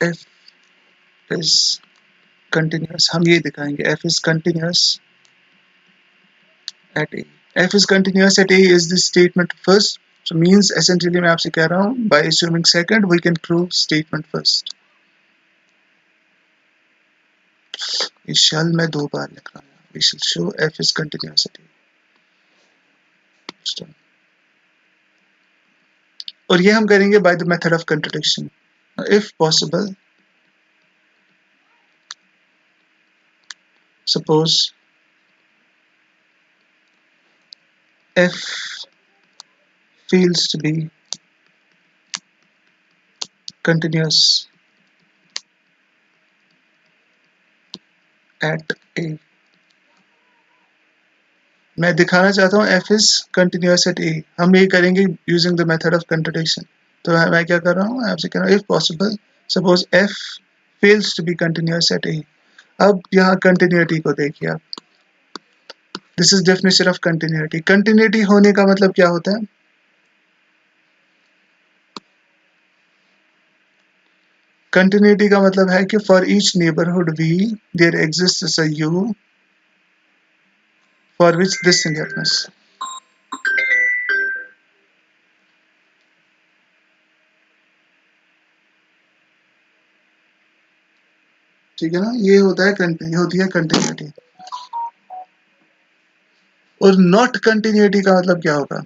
f is continuous. हम ये दिखाएंगे f is continuous at a. f is continuous at a is the statement first. So means essentially मैं आपसे कह रहा हूँ by assuming second we can prove statement first. ये shall मैं 2 बार लिख रहा हूँ. We shall show f is continuous at a. और ये हम करेंगे by the method of contradiction. If possible, suppose f fails to be continuous at a. मैं दिखाना चाहता हूँ f is continuous at a. हम ये करेंगे using the method of contradiction. तो मैं क्या कर रहा हूँ, आपसे कह रहा हूँ if possible suppose f fails to be continuous at a. अब यहाँ continuity को देखिए आप. This is definition of continuity. Continuity होने का मतलब क्या होता है? Continuity का मतलब है कि for each neighborhood v there exists a u for which this thing happens. ठीक है ना, ये होता है होती है कंटिन्यूटी. और नॉट कंटिन्यूटी का मतलब क्या होगा?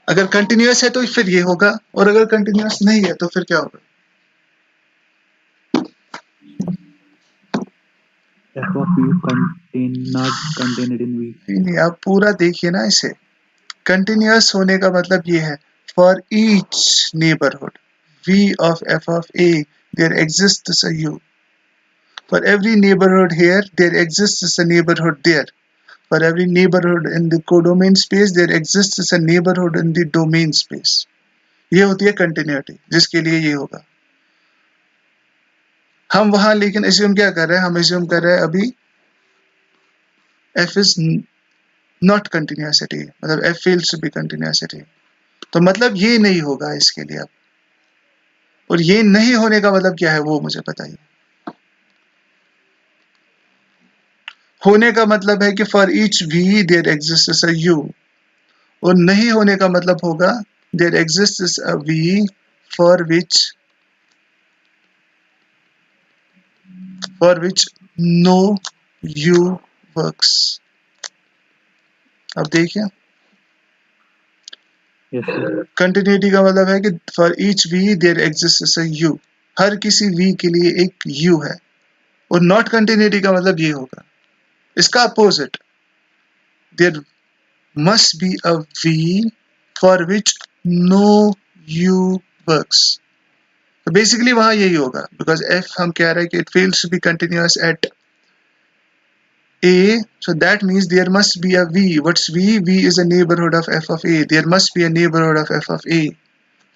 अगर कंटिन्यूअस है तो फिर ये होगा, और अगर कंटिन्यूअस नहीं है तो फिर क्या होगा? f of u not contained in v. नहीं, आप पूरा देखिए ना इसे. कंटिन्यूअस होने का मतलब ये है for each neighbourhood v of f of a there exists a u. For every neighborhood here there exists a neighborhood there. For every neighborhood in the codomain space there exists a neighborhood in the domain space. ये होती है continuity जिसके लिए ये होगा. हम वहां लेकिन एज्यूम क्या कर रहे हैं? हम एज्यूम कर रहे हैं अभी f is not continuous at a, मतलब f fails to be continuous at a. तो मतलब ये नहीं होगा इसके लिए अब. और ये नहीं होने का मतलब क्या है वो मुझे बताइए. होने का मतलब है कि for each v there exists a u. और नहीं होने का मतलब होगा there exists a v for which no u works. अब देखिए Yes, sir. कंटिन्यूटी का मतलब है कि for each v there exists a u. हर किसी v के लिए एक u है. और नॉट कंटिन्यूटी का मतलब ये होगा इसका opposite. There must be a v for which no u works. तो बेसिकली वहां यही होगा बिकॉज f हम कह रहे हैं कि it fails to be continuous at a, so that means there must be a v. What's v? V is a neighborhood of f of a. There must be a neighborhood of f of a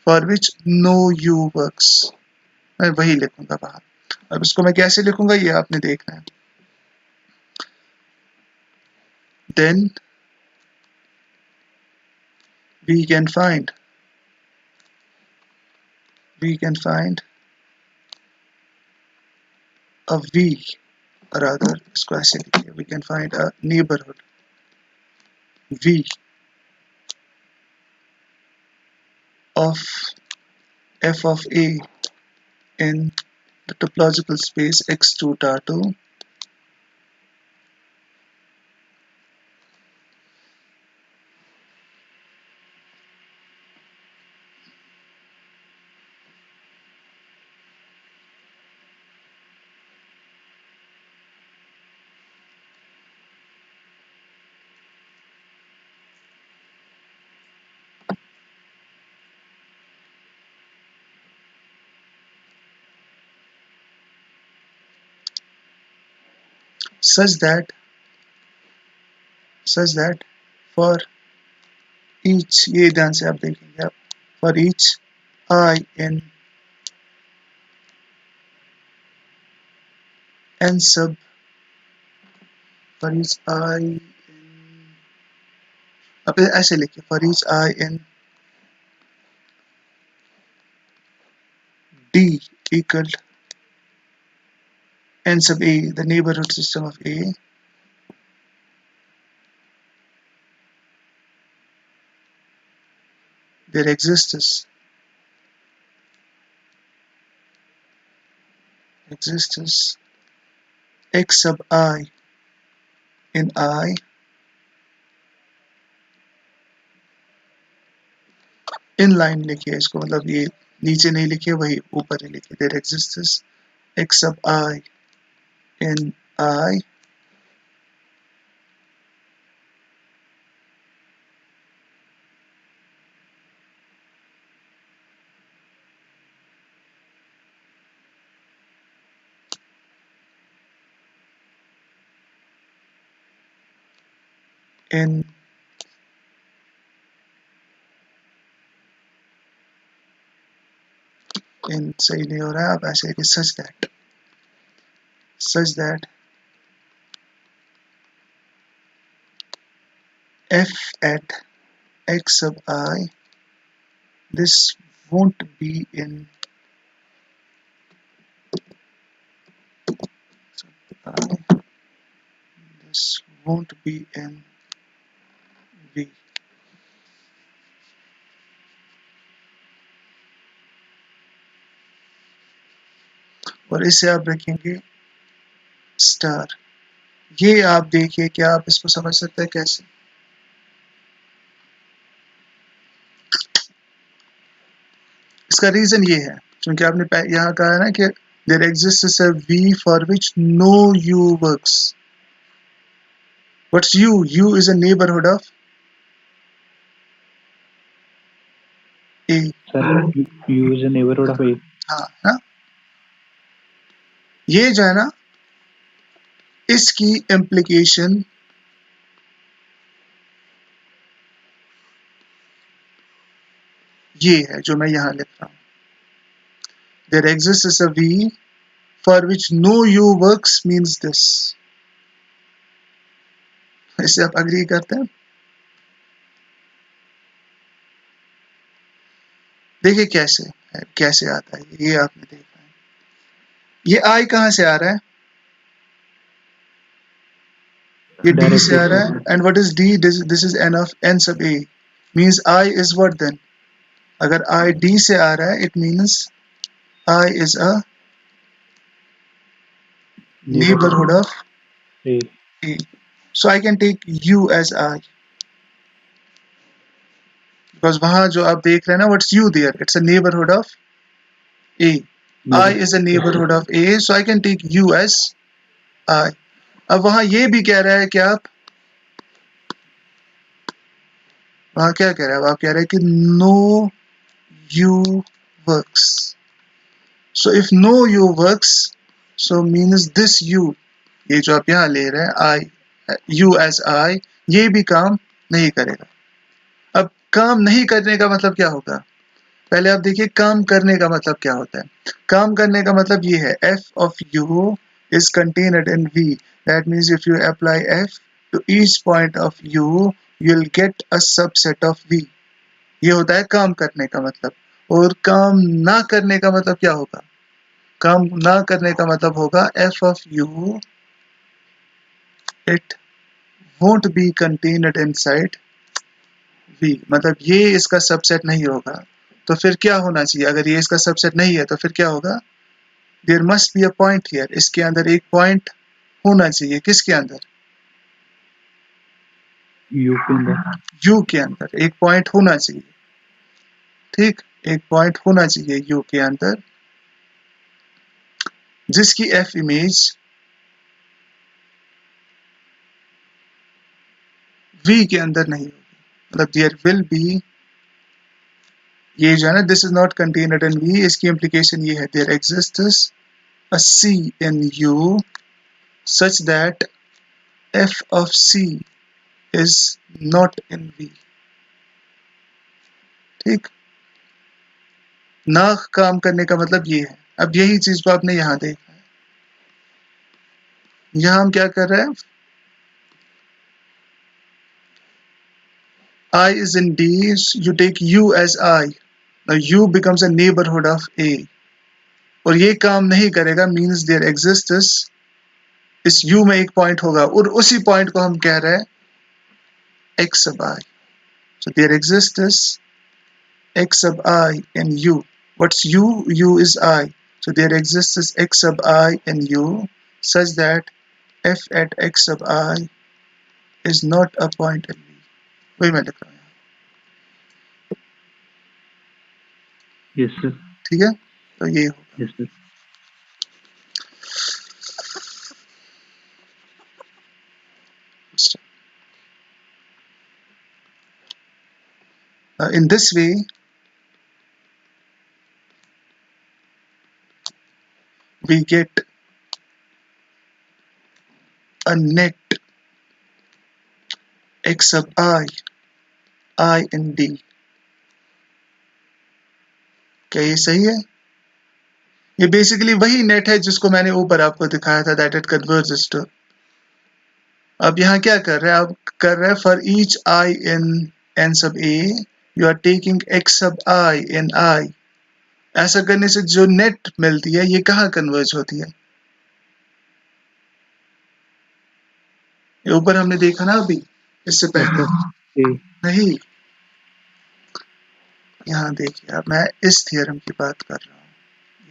for which no u works. मैं वही लिखूंगा बाहर. अब इसको मैं कैसे लिखूंगा ये आपने देखना है. Then we can find a v, or rather इसको ऐसे लिखिए, we can find a neighborhood v of f of a in the topological space x2 tar2 such that for each, ये ध्यान से आप देखेंगे आप, for each I in n sub, for each I in, अब ऐसे लिखिए, for each I in D equal n sub A, the neighborhood system of A, there exists x sub I in I in line लिखिए इसको, मतलब ये नीचे नहीं लिखिए, वही ऊपर ही लिखिए, there exists x sub I in I in सही नहीं हो रहा है, आप ऐसे कि such that f at x sub I, this won't be in I, this won't be in V, और इसे आप रखेंगे स्टार। ये आप देखिए, क्या आप इसको समझ सकते हैं कैसे? इसका रीजन ये है क्योंकि आपने यहाँ कहा है ना कि there exists a V for which no U works. What's U? U is a neighborhood of A. Sir, U is a neighborhood of A. हाँ ना, ये जो है ना, इसकी इम्प्लीकेशन ये है जो मैं यहाँ लिख रहा हूँ, there exists a V for which no U works means this. इससे आप अग्री करते हैं? देखिए कैसे आता है ये आपने देखा है। ये I कहाँ से आ रहा है? ये D से आ रहा है, and what is D? This is n of n sub A, means I is what then? अगर I D से आ रहा है, it means I is a neighborhood of A. A. So I can take U as I, because वहाँ जो आप देख रहे हैं ना, what's U there? It's a neighborhood of A. I is a neighborhood of A, so I can take U as I. अब वहाँ ये भी कह रहा है कि आप वहाँ क्या कह रहा है? आप कह रहे हैं कि no U works. So if no U works, so means this U, ये जो आप यहाँ ले रहे हैं I, U as I, ये भी काम नहीं करेगा। अब काम नहीं करने का मतलब क्या होगा? पहले आप देखिए काम करने का मतलब क्या होता है। काम करने का मतलब ये है, f of u is contained in v, that means if you apply f to each point of u, you'll get a subset of v. ये होता है काम करने का मतलब। और काम ना करने का मतलब क्या होगा? काम ना करने का मतलब होगा f of u, it won't be contained inside v, मतलब ये इसका सबसेट नहीं होगा। तो फिर क्या होना चाहिए? अगर ये इसका सबसेट नहीं है तो फिर क्या होगा? There must be a point here, इसके अंदर एक पॉइंट होना चाहिए। किसके अंदर? U के अंदर। U के अंदर एक पॉइंट होना चाहिए, ठीक, एक पॉइंट होना चाहिए U के अंदर, जिसकी F इमेज V के अंदर नहीं होगी। मतलब देयर विल बी, ये जो है ना, this is not contained in V, इसकी इम्प्लीकेशन ये है, there exists a C in U such that f of c is not in v। ठीक, ना काम करने का मतलब ये है। अब यही चीज को आपने यहां देखा है। यहां हम क्या कर रहे हैं, I is in D, you take U as I, now U becomes a neighborhood of A, और ये काम नहीं करेगा, means there exists, इस U में एक पॉइंट होगा और उसी पॉइंट को हम कह रहे हैं x sub I, so there exists x sub I in U। What's U? U is I, so there exists x sub I in U such that f at x sub I is not a point in V। वही मैं लिख रहा हूँ, yes sir, ठीक है, तो ये होगा। yes sir, In this way, we get a net x sub I in D। क्या ये सही है? ये बेसिकली वही नेट है जिसको मैंने ऊपर आपको दिखाया था, दैट इट कन्वर्जेस टू। अब यहाँ क्या कर रहे हैं, आप कर रहे हैं for each I in n sub A you are taking x sub I in I। ऐसा करने से जो नेट मिलती है ये कहाँ कन्वर्ज होती है, ये ऊपर हमने देखा ना अभी, इससे f पहले of A, नहीं। यहाँ देखिए, अब मैं इस थियरम की बात कर रहा हूँ,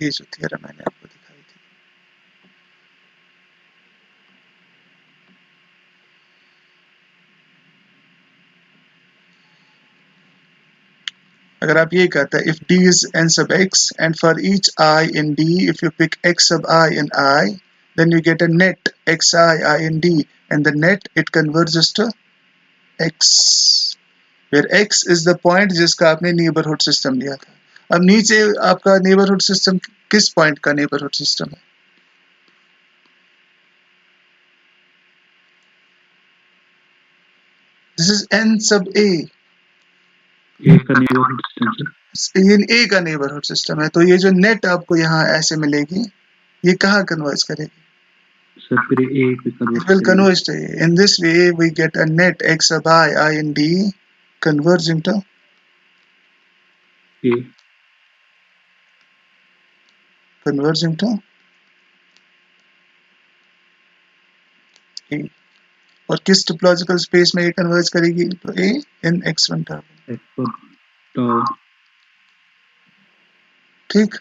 ये जो थियरम मैंने आपको दिखाई थी। अगर आप ये कहते हैं, if D is n sub x and for each I in D if you pick x sub I in I then you get a net xi in D and the net it converges to x where x is the point जिसका आपने neighbourhood system लिया था। अब नीचे आपका neighbourhood system किस point का neighbourhood system है, this is n sub A, A का neighborhood system sir, ये A का नेबरहुड सिस्टम है, तो ये जो नेट आपको यहाँ ऐसे मिलेगी ये कहाँ कन्वर्ज करेगी, sir फिर A पे it converge will करेगी, converge to A। In this way we get a net x sub I in D converging to A, converging to A। और किस टोपोलॉजिकल स्पेस में ये कन्वर्ज करेगी, तो A in x1 term. f for tau, ठीक,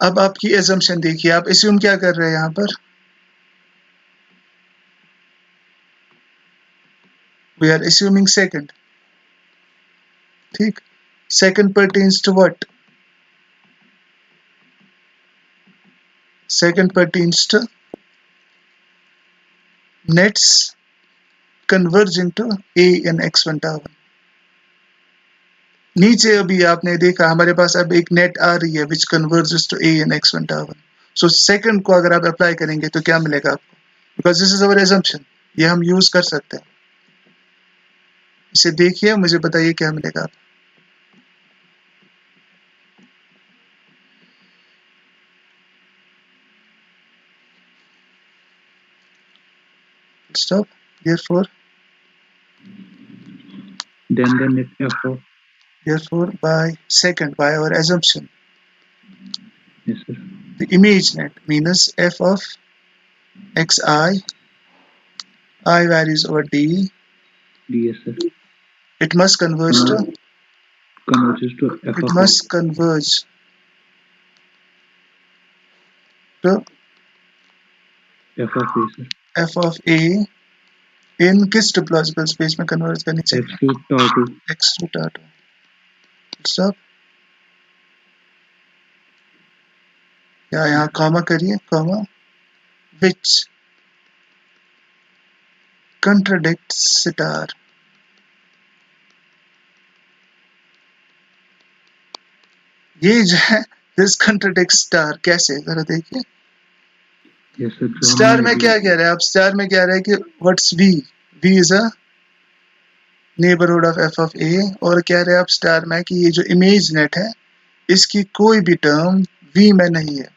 अब आपकी assumption देखिए, आप एज्यूम क्या कर रहे हैं यहाँ पर, वी आर एज्यूमिंग सेकंड। ठीक, second pertains to what, second pertains to nets converging to A in x1 term. नीचे अभी आपने देखा हमारे पास अब एक नेट आ रही है which converges to A in x1 term. So second को अगर आप अप्लाई करेंगे तो क्या मिलेगा आपको, because this is our assumption, ये हम यूज कर सकते हैं। इसे देखिए, मुझे बताइए क्या मिलेगा आपको। Stop. Therefore, then the net f of, by our assumption, yes sir, the image net means f of xi, I values over D, D, yes sir, it must converge to, converges to f it of A, must converge to f of A sir, f of A in किस topological space में converge करनी चाहिए, x to tau 2, x to tau 2। Stop. या यहाँ comma करिए, comma which contradicts star। ये जो है this contradicts star, कैसे जरा देखिए, यस सर, जो स्टार हमने में अभी क्या कह रहे हैं आप? स्टार में कह रहे हैं कि what's V? V is a neighbourhood of f of a, और कह रहे हैं आप स्टार में कि ये जो इमेज नेट है इसकी कोई भी टर्म वी में नहीं है।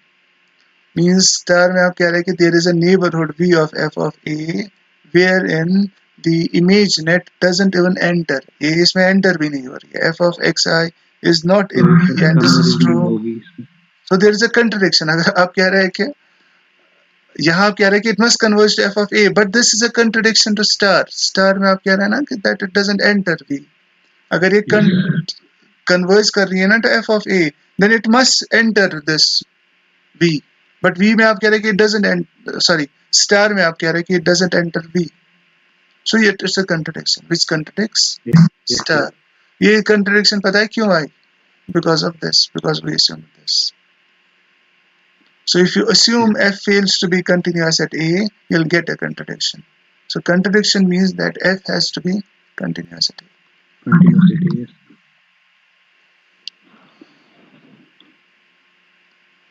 मीन्स स्टार में आप कह रहे हैं कि there is a neighbourhood V of f of a where in the image net doesn't even enter, ये इसमें एंटर भी नहीं हो रही है। F of x I is not in V and this is true. Converging होगी इसमें। So there is a contradiction. अगर आप कह रहे हैं कि यहाँ आप कह रहे हैं कि it must converge to f of a, but this is a contradiction to star. Star में आप कह रहे हैं ना कि that it doesn't enter V. अगर ये कन्वर्ज कर रही है ना to f of a, then it must enter this V. But V में आप कह रहे हैं कि इट डजंट, सॉरी, स्टार में आप कह रहे हैं कि it doesn't enter V. So it's a contradiction which contradicts star. ये कंट्रडिक्शन पता है क्यों आई? Because of this, because V assume this. So if you assume f fails to be continuous at a, you'll get a contradiction. So contradiction means that f has to be continuous at a. Continuity, yes.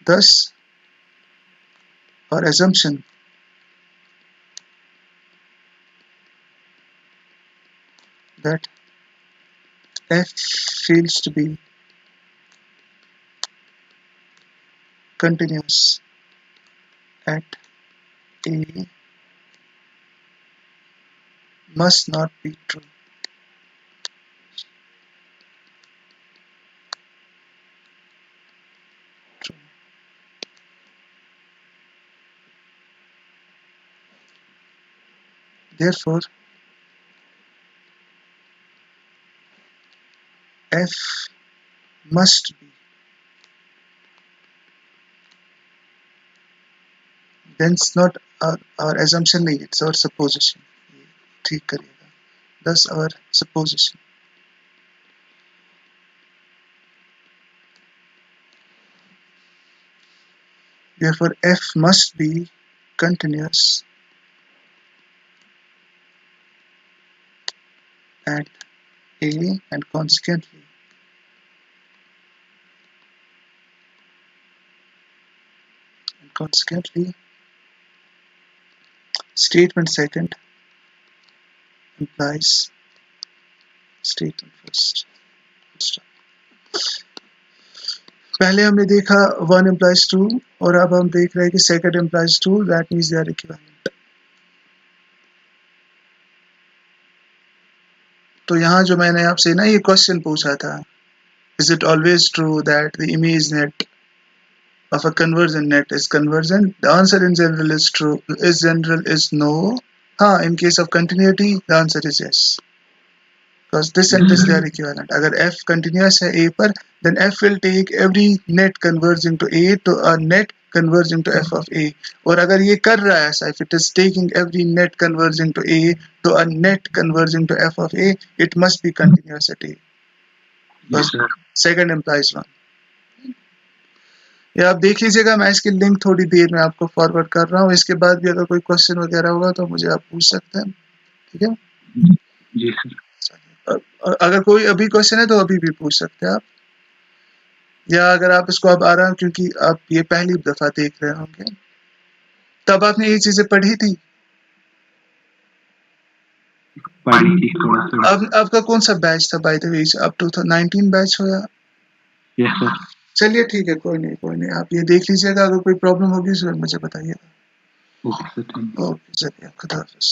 Thus, our assumption that f fails to be continuous at a must not be true. True. Therefore, f must be, then it's not our assumption नहीं, it's our supposition. ठीक करिएगा. Thus our supposition. Therefore, f must be continuous at a, and consequently statement second implies statement first. पहले हमने देखा 1 implies 2, और अब हम देख रहे हैं कि second implies 2, that means they are equivalent. तो यहाँ जो मैंने आपसे ना ये क्वेश्चन पूछा था, is it always true that the image net of a convergent net is convergent? The answer in general is true. Is no. हाँ, in case of continuity, the answer is yes. Because this and this they are equivalent. अगर f continuous है a पर, then f will take every net converging to a to a net converging to f of a. और अगर ये कर रहा है ऐसा, if it is taking every net converging to a to a net converging to f of a, it must be continuous at a. Because second implies one. या आप देख लीजिएगा, मैं इसकी लिंक थोड़ी देर में आपको फॉरवर्ड कर रहा हूँ। इसके बाद भी अगर कोई क्वेश्चन वगैरह होगा तो मुझे आप पूछ सकते हैं, ठीक है जी सर। अगर कोई अभी क्वेश्चन है तो अभी भी पूछ सकते हैं आप, या अगर आप इसको अब आ रहा है क्योंकि आप ये पहली दफा देख रहे होंगे, तब आपने ये चीजें पढ़ी थी। पढ़ी थी थोड़ा सा। अब आपका कौन सा बैच था बाय द वे? अब 2019 बैच हो या? Yes sir. चलिए ठीक है, कोई नहीं, आप ये देख लीजिएगा, अगर कोई प्रॉब्लम होगी तो मुझे बताइएगा। Okay sir, thank you. Okay, चलिए, खुदा हाफिज़।